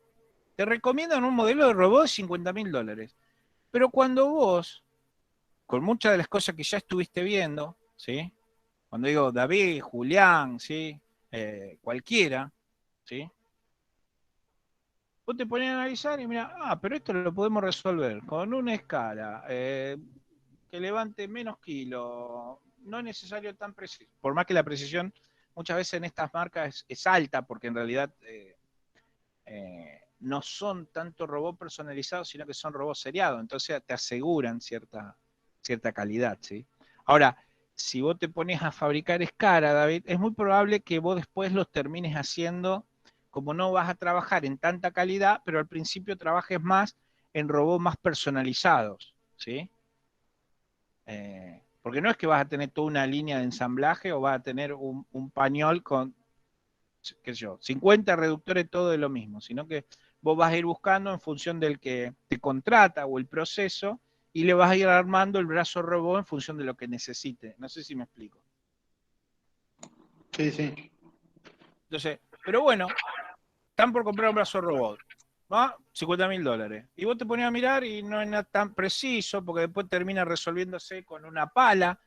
te recomiendan un modelo de robot de $50.000, pero cuando vos, con muchas de las cosas que ya estuviste viendo, ¿sí? Cuando digo David, Julián, ¿sí? Cualquiera, ¿sí? Vos te pones a analizar y mira, pero esto lo podemos resolver con una escala que levante menos kilos, no es necesario tan preciso, por más que la precisión muchas veces en estas marcas es alta, porque en realidad no son tanto robots personalizados, sino que son robots seriados, entonces te aseguran cierta calidad, ¿sí? Ahora, si vos te pones a fabricar escala, David, es muy probable que vos después los termines haciendo, como no vas a trabajar en tanta calidad, pero al principio trabajes más en robots más personalizados, ¿sí? Porque no es que vas a tener toda una línea de ensamblaje o vas a tener un pañol con, qué sé yo, 50 reductores, todo de lo mismo, sino que vos vas a ir buscando en función del que te contrata o el proceso y le vas a ir armando el brazo robot en función de lo que necesite. No sé si me explico. Sí, sí. Entonces, pero bueno, están por comprar un brazo robot, ¿no? $50.000. Y vos te ponías a mirar y no es nada tan preciso, porque después termina resolviéndose con una pala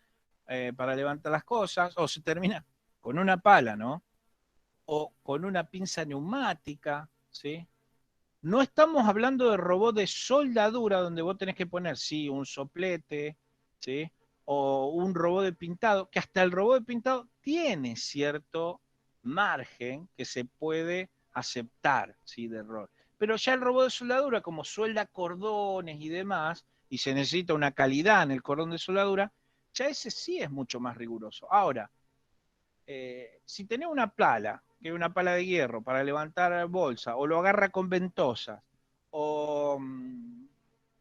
para levantar las cosas, o se termina con una pala, ¿no? O con una pinza neumática, ¿sí? No estamos hablando de robot de soldadura donde vos tenés que poner, sí, un soplete, ¿sí? O un robot de pintado, que hasta el robot de pintado tiene cierto margen que se puede aceptar, ¿sí? De error. Pero ya el robot de soldadura, como suelda cordones y demás, y se necesita una calidad en el cordón de soldadura, ya ese sí es mucho más riguroso. Ahora, si tenés una pala, que es una pala de hierro para levantar bolsa, o lo agarra con ventosas, o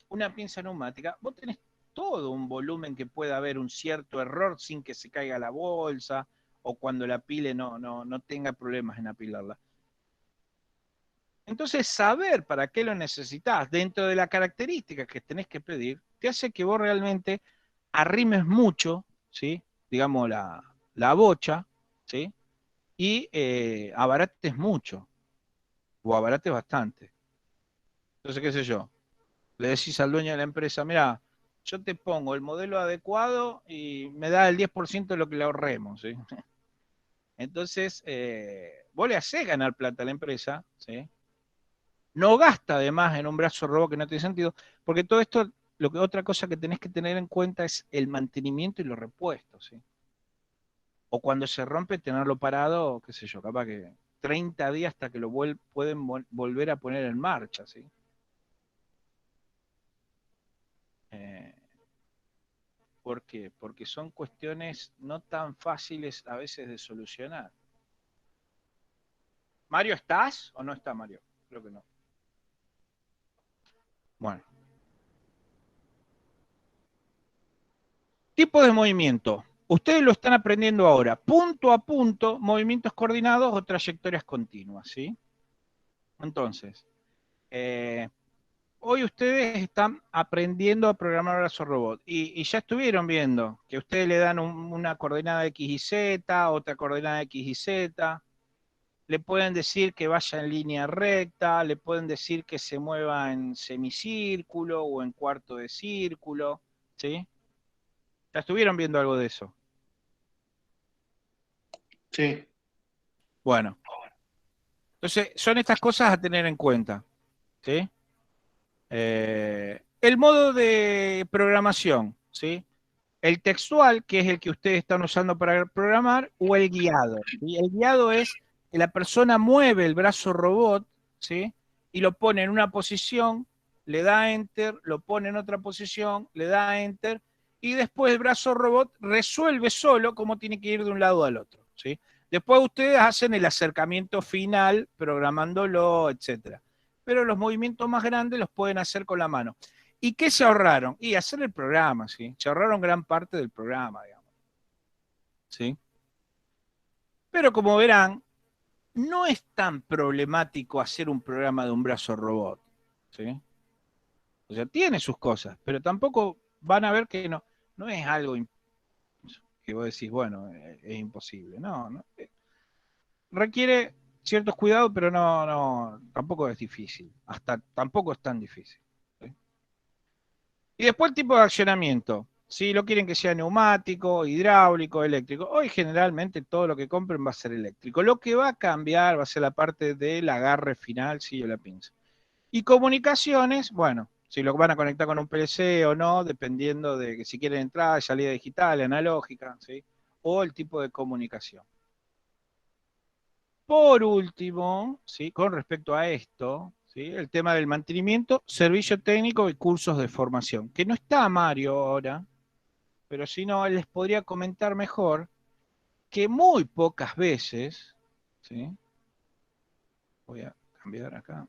una pinza neumática, vos tenés todo un volumen que pueda haber un cierto error sin que se caiga la bolsa, o cuando la pile no tenga problemas en apilarla. Entonces, saber para qué lo necesitas dentro de las características que tenés que pedir, te hace que vos realmente arrimes mucho, ¿sí? Digamos, la bocha, ¿sí? Y abarates mucho, o abarates bastante. Entonces, qué sé yo, le decís al dueño de la empresa, mira, yo te pongo el modelo adecuado y me da el 10% de lo que le ahorremos, ¿sí? Entonces, vos le hacés ganar plata a la empresa, ¿sí? No gasta además en un brazo robot que no tiene sentido, porque todo esto, otra cosa que tenés que tener en cuenta es el mantenimiento y los repuestos, ¿sí? O cuando se rompe, tenerlo parado, qué sé yo, capaz que 30 días hasta que lo pueden volver a poner en marcha, ¿sí? Eh, ¿Por qué? Porque son cuestiones no tan fáciles a veces de solucionar. ¿Mario, estás o no está Mario? Creo que no. Bueno. Tipo de movimiento. Ustedes lo están aprendiendo ahora. Punto a punto, movimientos coordinados o trayectorias continuas, ¿sí? Entonces, eh, hoy ustedes están aprendiendo a programar brazo robot y ya estuvieron viendo que ustedes le dan una coordenada X y Z, otra coordenada X y Z, le pueden decir que vaya en línea recta, le pueden decir que se mueva en semicírculo o en cuarto de círculo, ¿sí? ¿Ya estuvieron viendo algo de eso? Sí. Bueno, entonces son estas cosas a tener en cuenta, ¿sí? El modo de programación, ¿sí? El textual, que es el que ustedes están usando para programar, o el guiado, ¿sí? El guiado es que la persona mueve el brazo robot, ¿sí? Y lo pone en una posición, le da enter, lo pone en otra posición, le da enter, y después el brazo robot resuelve solo cómo tiene que ir de un lado al otro, ¿sí? Después ustedes hacen el acercamiento final, programándolo, etcétera. Pero los movimientos más grandes los pueden hacer con la mano. ¿Y qué se ahorraron? Y hacer el programa, ¿sí? Se ahorraron gran parte del programa, digamos. ¿Sí? Pero como verán, no es tan problemático hacer un programa de un brazo robot, ¿sí? O sea, tiene sus cosas, pero tampoco van a ver que no es algo que vos decís, bueno, es imposible. No. Requiere ciertos cuidados, pero tampoco es difícil. Hasta tampoco es tan difícil. ¿Sí? Y después el tipo de accionamiento. Si lo quieren que sea neumático, hidráulico, eléctrico. Hoy generalmente todo lo que compren va a ser eléctrico. Lo que va a cambiar va a ser la parte del agarre final, sí, o la pinza. Y comunicaciones, bueno, si lo van a conectar con un PLC o no, dependiendo de que si quieren entrada, salida digital, analógica, ¿sí? O el tipo de comunicación. Por último, ¿sí? Con respecto a esto, ¿sí? El tema del mantenimiento, servicio técnico y cursos de formación, que no está Mario ahora, pero si no, él les podría comentar mejor que muy pocas veces, ¿sí? Voy a cambiar acá,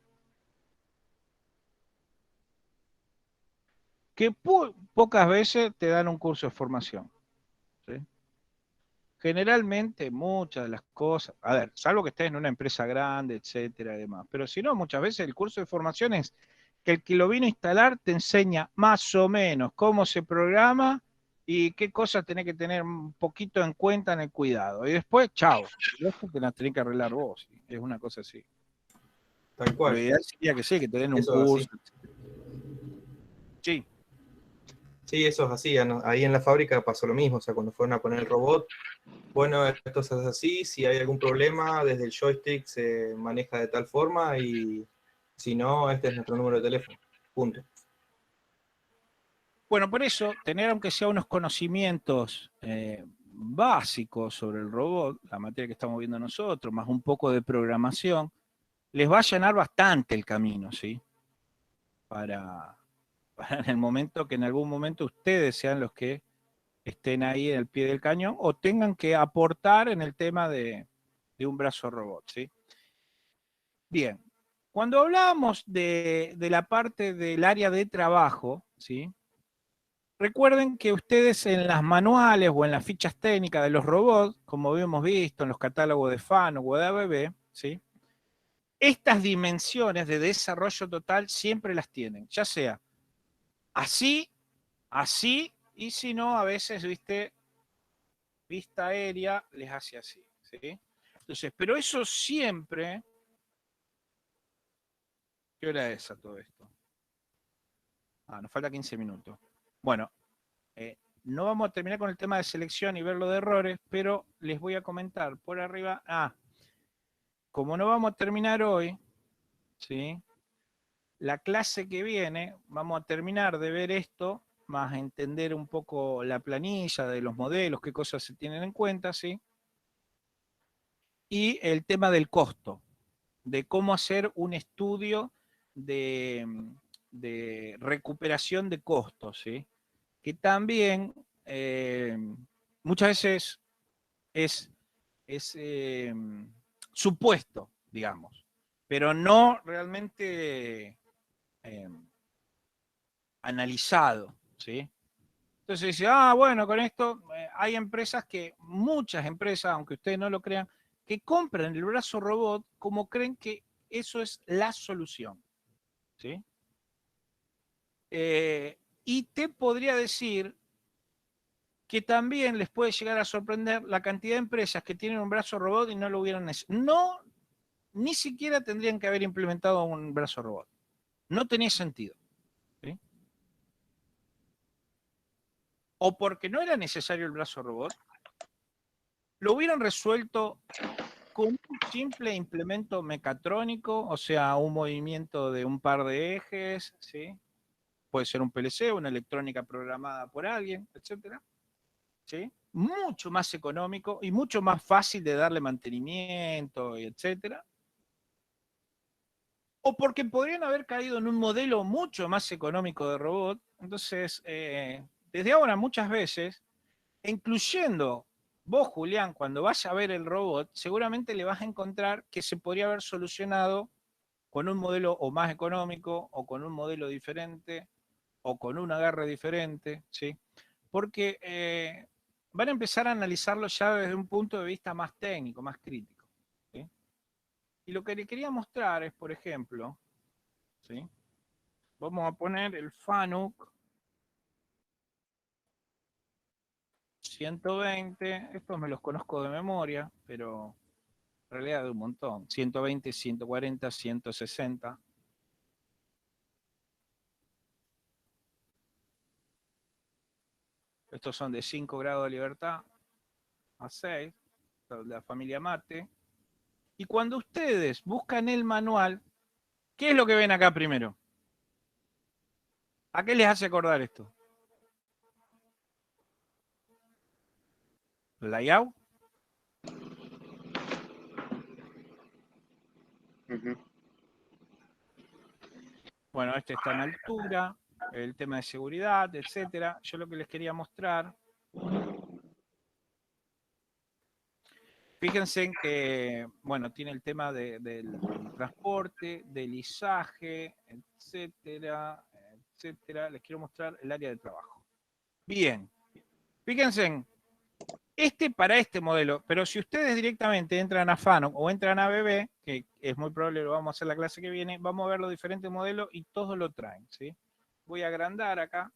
que pocas veces te dan un curso de formación, ¿sí? Generalmente muchas de las cosas, a ver, salvo que estés en una empresa grande, etcétera, y demás, pero si no, muchas veces el curso de formación es que el que lo vino a instalar te enseña más o menos cómo se programa y qué cosas tenés que tener un poquito en cuenta en el cuidado. Y después, chao, el resto te las tenés que arreglar vos, ¿sí? Es una cosa así. tal Lo cual. ideal sería que sí, que te den un Eso es curso. así. Sí. Sí, eso es así. Ahí en la fábrica pasó lo mismo. O sea, cuando fueron a poner el robot, bueno, esto se hace así. Si hay algún problema, desde el joystick se maneja de tal forma y si no, este es nuestro número de teléfono. Punto. Bueno, por eso, tener aunque sea unos conocimientos básicos sobre el robot, la materia que estamos viendo nosotros, más un poco de programación, les va a allanar bastante el camino, ¿sí? Para en el momento que en algún momento ustedes sean los que estén ahí en el pie del cañón o tengan que aportar en el tema de un brazo robot, ¿sí? Bien, cuando hablábamos de la parte del área de trabajo, ¿sí? Recuerden que ustedes en las manuales o en las fichas técnicas de los robots, como hemos visto en los catálogos de FANUC o de ABB, ¿sí? Estas dimensiones de desarrollo total siempre las tienen, ya sea así, así, y si no, a veces, viste, vista aérea les hace así, ¿sí? Entonces, pero eso siempre... ¿Qué hora es a todo esto? Ah, nos falta 15 minutos. Bueno, no vamos a terminar con el tema de selección y ver lo de errores, pero les voy a comentar por arriba. Como no vamos a terminar hoy, ¿sí? La clase que viene vamos a terminar de ver esto, más entender un poco la planilla de los modelos, qué cosas se tienen en cuenta, ¿sí? Y el tema del costo, de cómo hacer un estudio de, de recuperación de costos, ¿sí? Que también muchas veces es supuesto, digamos, pero no realmente eh, analizado, ¿sí? Entonces dice, bueno, con esto hay empresas muchas empresas, aunque ustedes no lo crean, que compran el brazo robot como creen que eso es la solución, ¿sí? Y te podría decir que también les puede llegar a sorprender la cantidad de empresas que tienen un brazo robot y no lo hubieran necesitado. No, ni siquiera tendrían que haber implementado un brazo robot. No tenía sentido. ¿Sí? O porque no era necesario el brazo robot, lo hubieran resuelto con un simple implemento mecatrónico, o sea, un movimiento de un par de ejes, ¿sí? Puede ser un PLC, una electrónica programada por alguien, etcétera, ¿sí? Mucho más económico y mucho más fácil de darle mantenimiento, etcétera. O porque podrían haber caído en un modelo mucho más económico de robot. Entonces, desde ahora muchas veces, incluyendo vos, Julián, cuando vayas a ver el robot, seguramente le vas a encontrar que se podría haber solucionado con un modelo o más económico, o con un modelo diferente, o con un agarre diferente, ¿sí? Porque van a empezar a analizarlo ya desde un punto de vista más técnico, más crítico, ¿sí? Y lo que le quería mostrar es, por ejemplo, ¿sí? Vamos a poner el FANUC 120, estos me los conozco de memoria, pero en realidad de un montón, 120, 140, 160. Estos son de 5 grados de libertad a 6, la familia Mate. Y cuando ustedes buscan el manual, ¿qué es lo que ven acá primero? ¿A qué les hace acordar esto? ¿Layout? Bueno, este está en altura, el tema de seguridad, etcétera. Yo lo que les quería mostrar, fíjense en que, bueno, tiene el tema del transporte, del izaje, etcétera, etcétera. Les quiero mostrar el área de trabajo. Bien, fíjense en para este modelo, pero si ustedes directamente entran a FANUC o entran a ABB, que es muy probable, lo vamos a hacer la clase que viene, vamos a ver los diferentes modelos y todos lo traen, ¿sí? Voy a agrandar acá.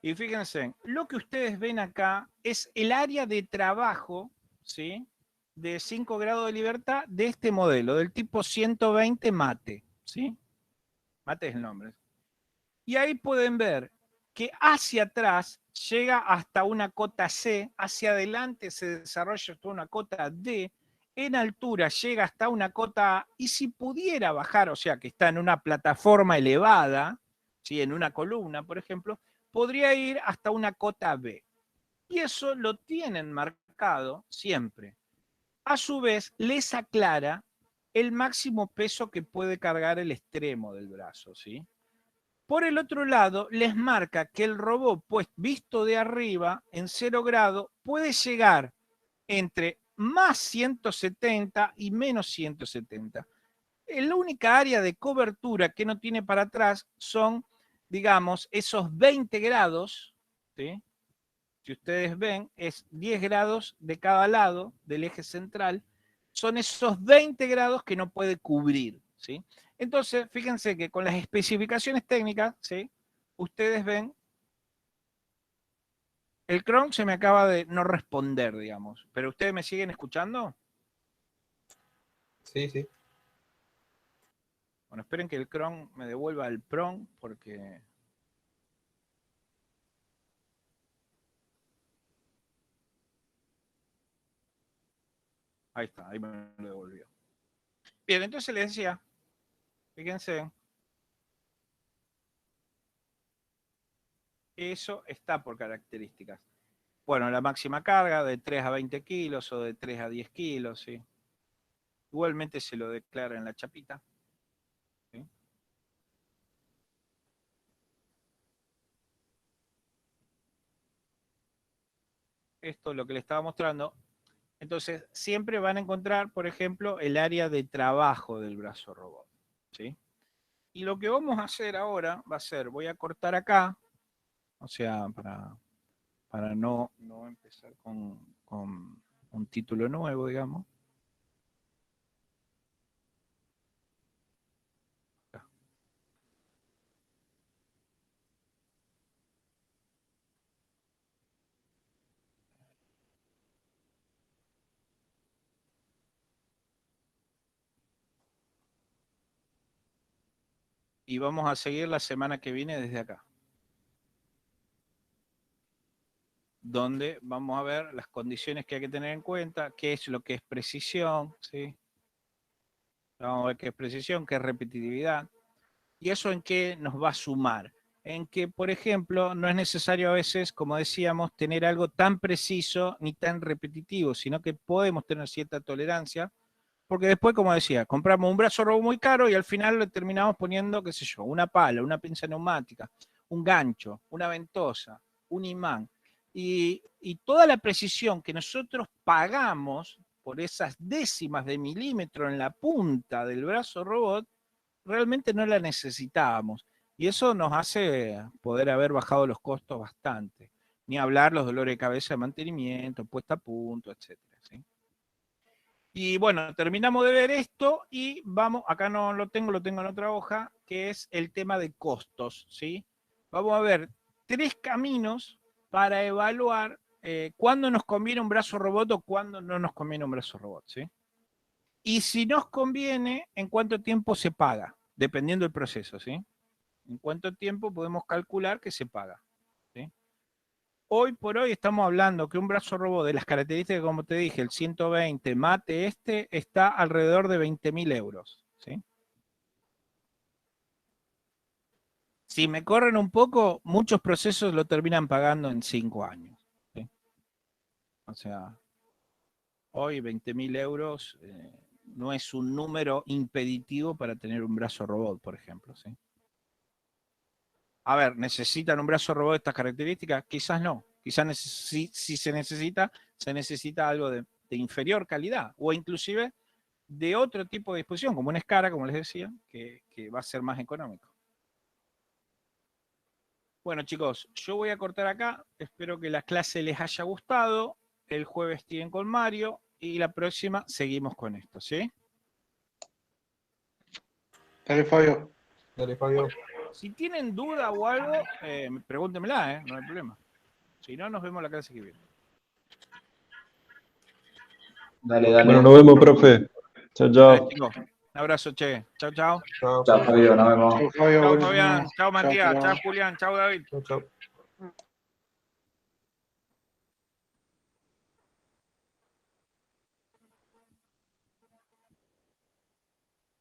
Y fíjense, lo que ustedes ven acá es el área de trabajo, ¿sí? De 5 grados de libertad de este modelo, del tipo 120 mate, ¿sí? Mate es el nombre. Y ahí pueden ver que hacia atrás llega hasta una cota C, hacia adelante se desarrolla hasta una cota D, en altura llega hasta una cota A, y si pudiera bajar, o sea que está en una plataforma elevada, ¿sí? En una columna, por ejemplo, podría ir hasta una cota B. Y eso lo tienen marcado siempre. A su vez, les aclara el máximo peso que puede cargar el extremo del brazo, ¿sí? Por el otro lado, les marca que el robot, pues visto de arriba, en 0 grado, puede llegar entre más 170 y menos 170. La única área de cobertura que no tiene para atrás son, digamos, esos 20 grados, ¿sí? Si ustedes ven, es 10 grados de cada lado del eje central, son esos 20 grados que no puede cubrir, ¿sí? Entonces, fíjense que con las especificaciones técnicas, ¿sí? Ustedes ven, el Chrome se me acaba de no responder, digamos, pero ustedes me siguen escuchando. Sí, sí. Bueno, esperen que el Chrome me devuelva el PROM, porque... Ahí está, ahí me lo devolvió. Bien, entonces les decía, fíjense, eso está por características. Bueno, la máxima carga de 3 a 20 kilos o de 3 a 10 kilos, ¿sí? Igualmente se lo declara en la chapita, ¿sí? Esto es lo que le estaba mostrando. Entonces, siempre van a encontrar, por ejemplo, el área de trabajo del brazo robot, ¿sí? Y lo que vamos a hacer ahora va a ser, voy a cortar acá, o sea, para no empezar con un título nuevo, digamos. Y vamos a seguir la semana que viene desde acá, donde vamos a ver las condiciones que hay que tener en cuenta, qué es lo que es precisión, ¿sí? Vamos a ver qué es precisión, qué es repetitividad, y eso en qué nos va a sumar. En que, por ejemplo, no es necesario a veces, como decíamos, tener algo tan preciso ni tan repetitivo, sino que podemos tener cierta tolerancia, porque después, como decía, compramos un brazo robot muy caro y al final le terminamos poniendo, qué sé yo, una pala, una pinza neumática, un gancho, una ventosa, un imán. Y toda la precisión que nosotros pagamos por esas décimas de milímetro en la punta del brazo robot, realmente no la necesitábamos. Y eso nos hace poder haber bajado los costos bastante. Ni hablar los dolores de cabeza de mantenimiento, puesta a punto, etcétera, ¿sí? Y bueno, terminamos de ver esto y vamos, acá no lo tengo en otra hoja, que es el tema de costos, ¿sí? Vamos a ver 3 caminos para evaluar cuándo nos conviene un brazo robot o cuándo no nos conviene un brazo robot, ¿sí? Y si nos conviene, ¿en cuánto tiempo se paga? Dependiendo del proceso, ¿sí? ¿En cuánto tiempo podemos calcular que se paga? ¿Sí? Hoy por hoy estamos hablando que un brazo robot de las características, como te dije, el 120 mate está alrededor de 20.000 euros, ¿sí? Si me corren un poco, muchos procesos lo terminan pagando en 5 años, ¿sí? O sea, hoy 20.000 euros no es un número impeditivo para tener un brazo robot, por ejemplo, ¿sí? A ver, ¿necesitan un brazo robot de estas características? Quizás no. Quizás si se necesita algo de inferior calidad o inclusive de otro tipo de disposición, como una escara, como les decía, que va a ser más económico. Bueno, chicos, yo voy a cortar acá. Espero que la clase les haya gustado. El jueves siguen con Mario y la próxima seguimos con esto, ¿sí? Dale, Fabio. Dale, Fabio. Si tienen duda o algo, pregúntemela, no hay problema. Si no, nos vemos la clase que viene. Dale, dale. Bueno, nos vemos, profe. Chao, Dale, chao. chicos. Un abrazo, che. Chao, chao. Chao, Chao, Fabio, nos vemos. Chau, Fabio, Chao, buenísimo. Fabián. Chao, Chau, Matías. chau. Chao, Julián. Chao, David. chao.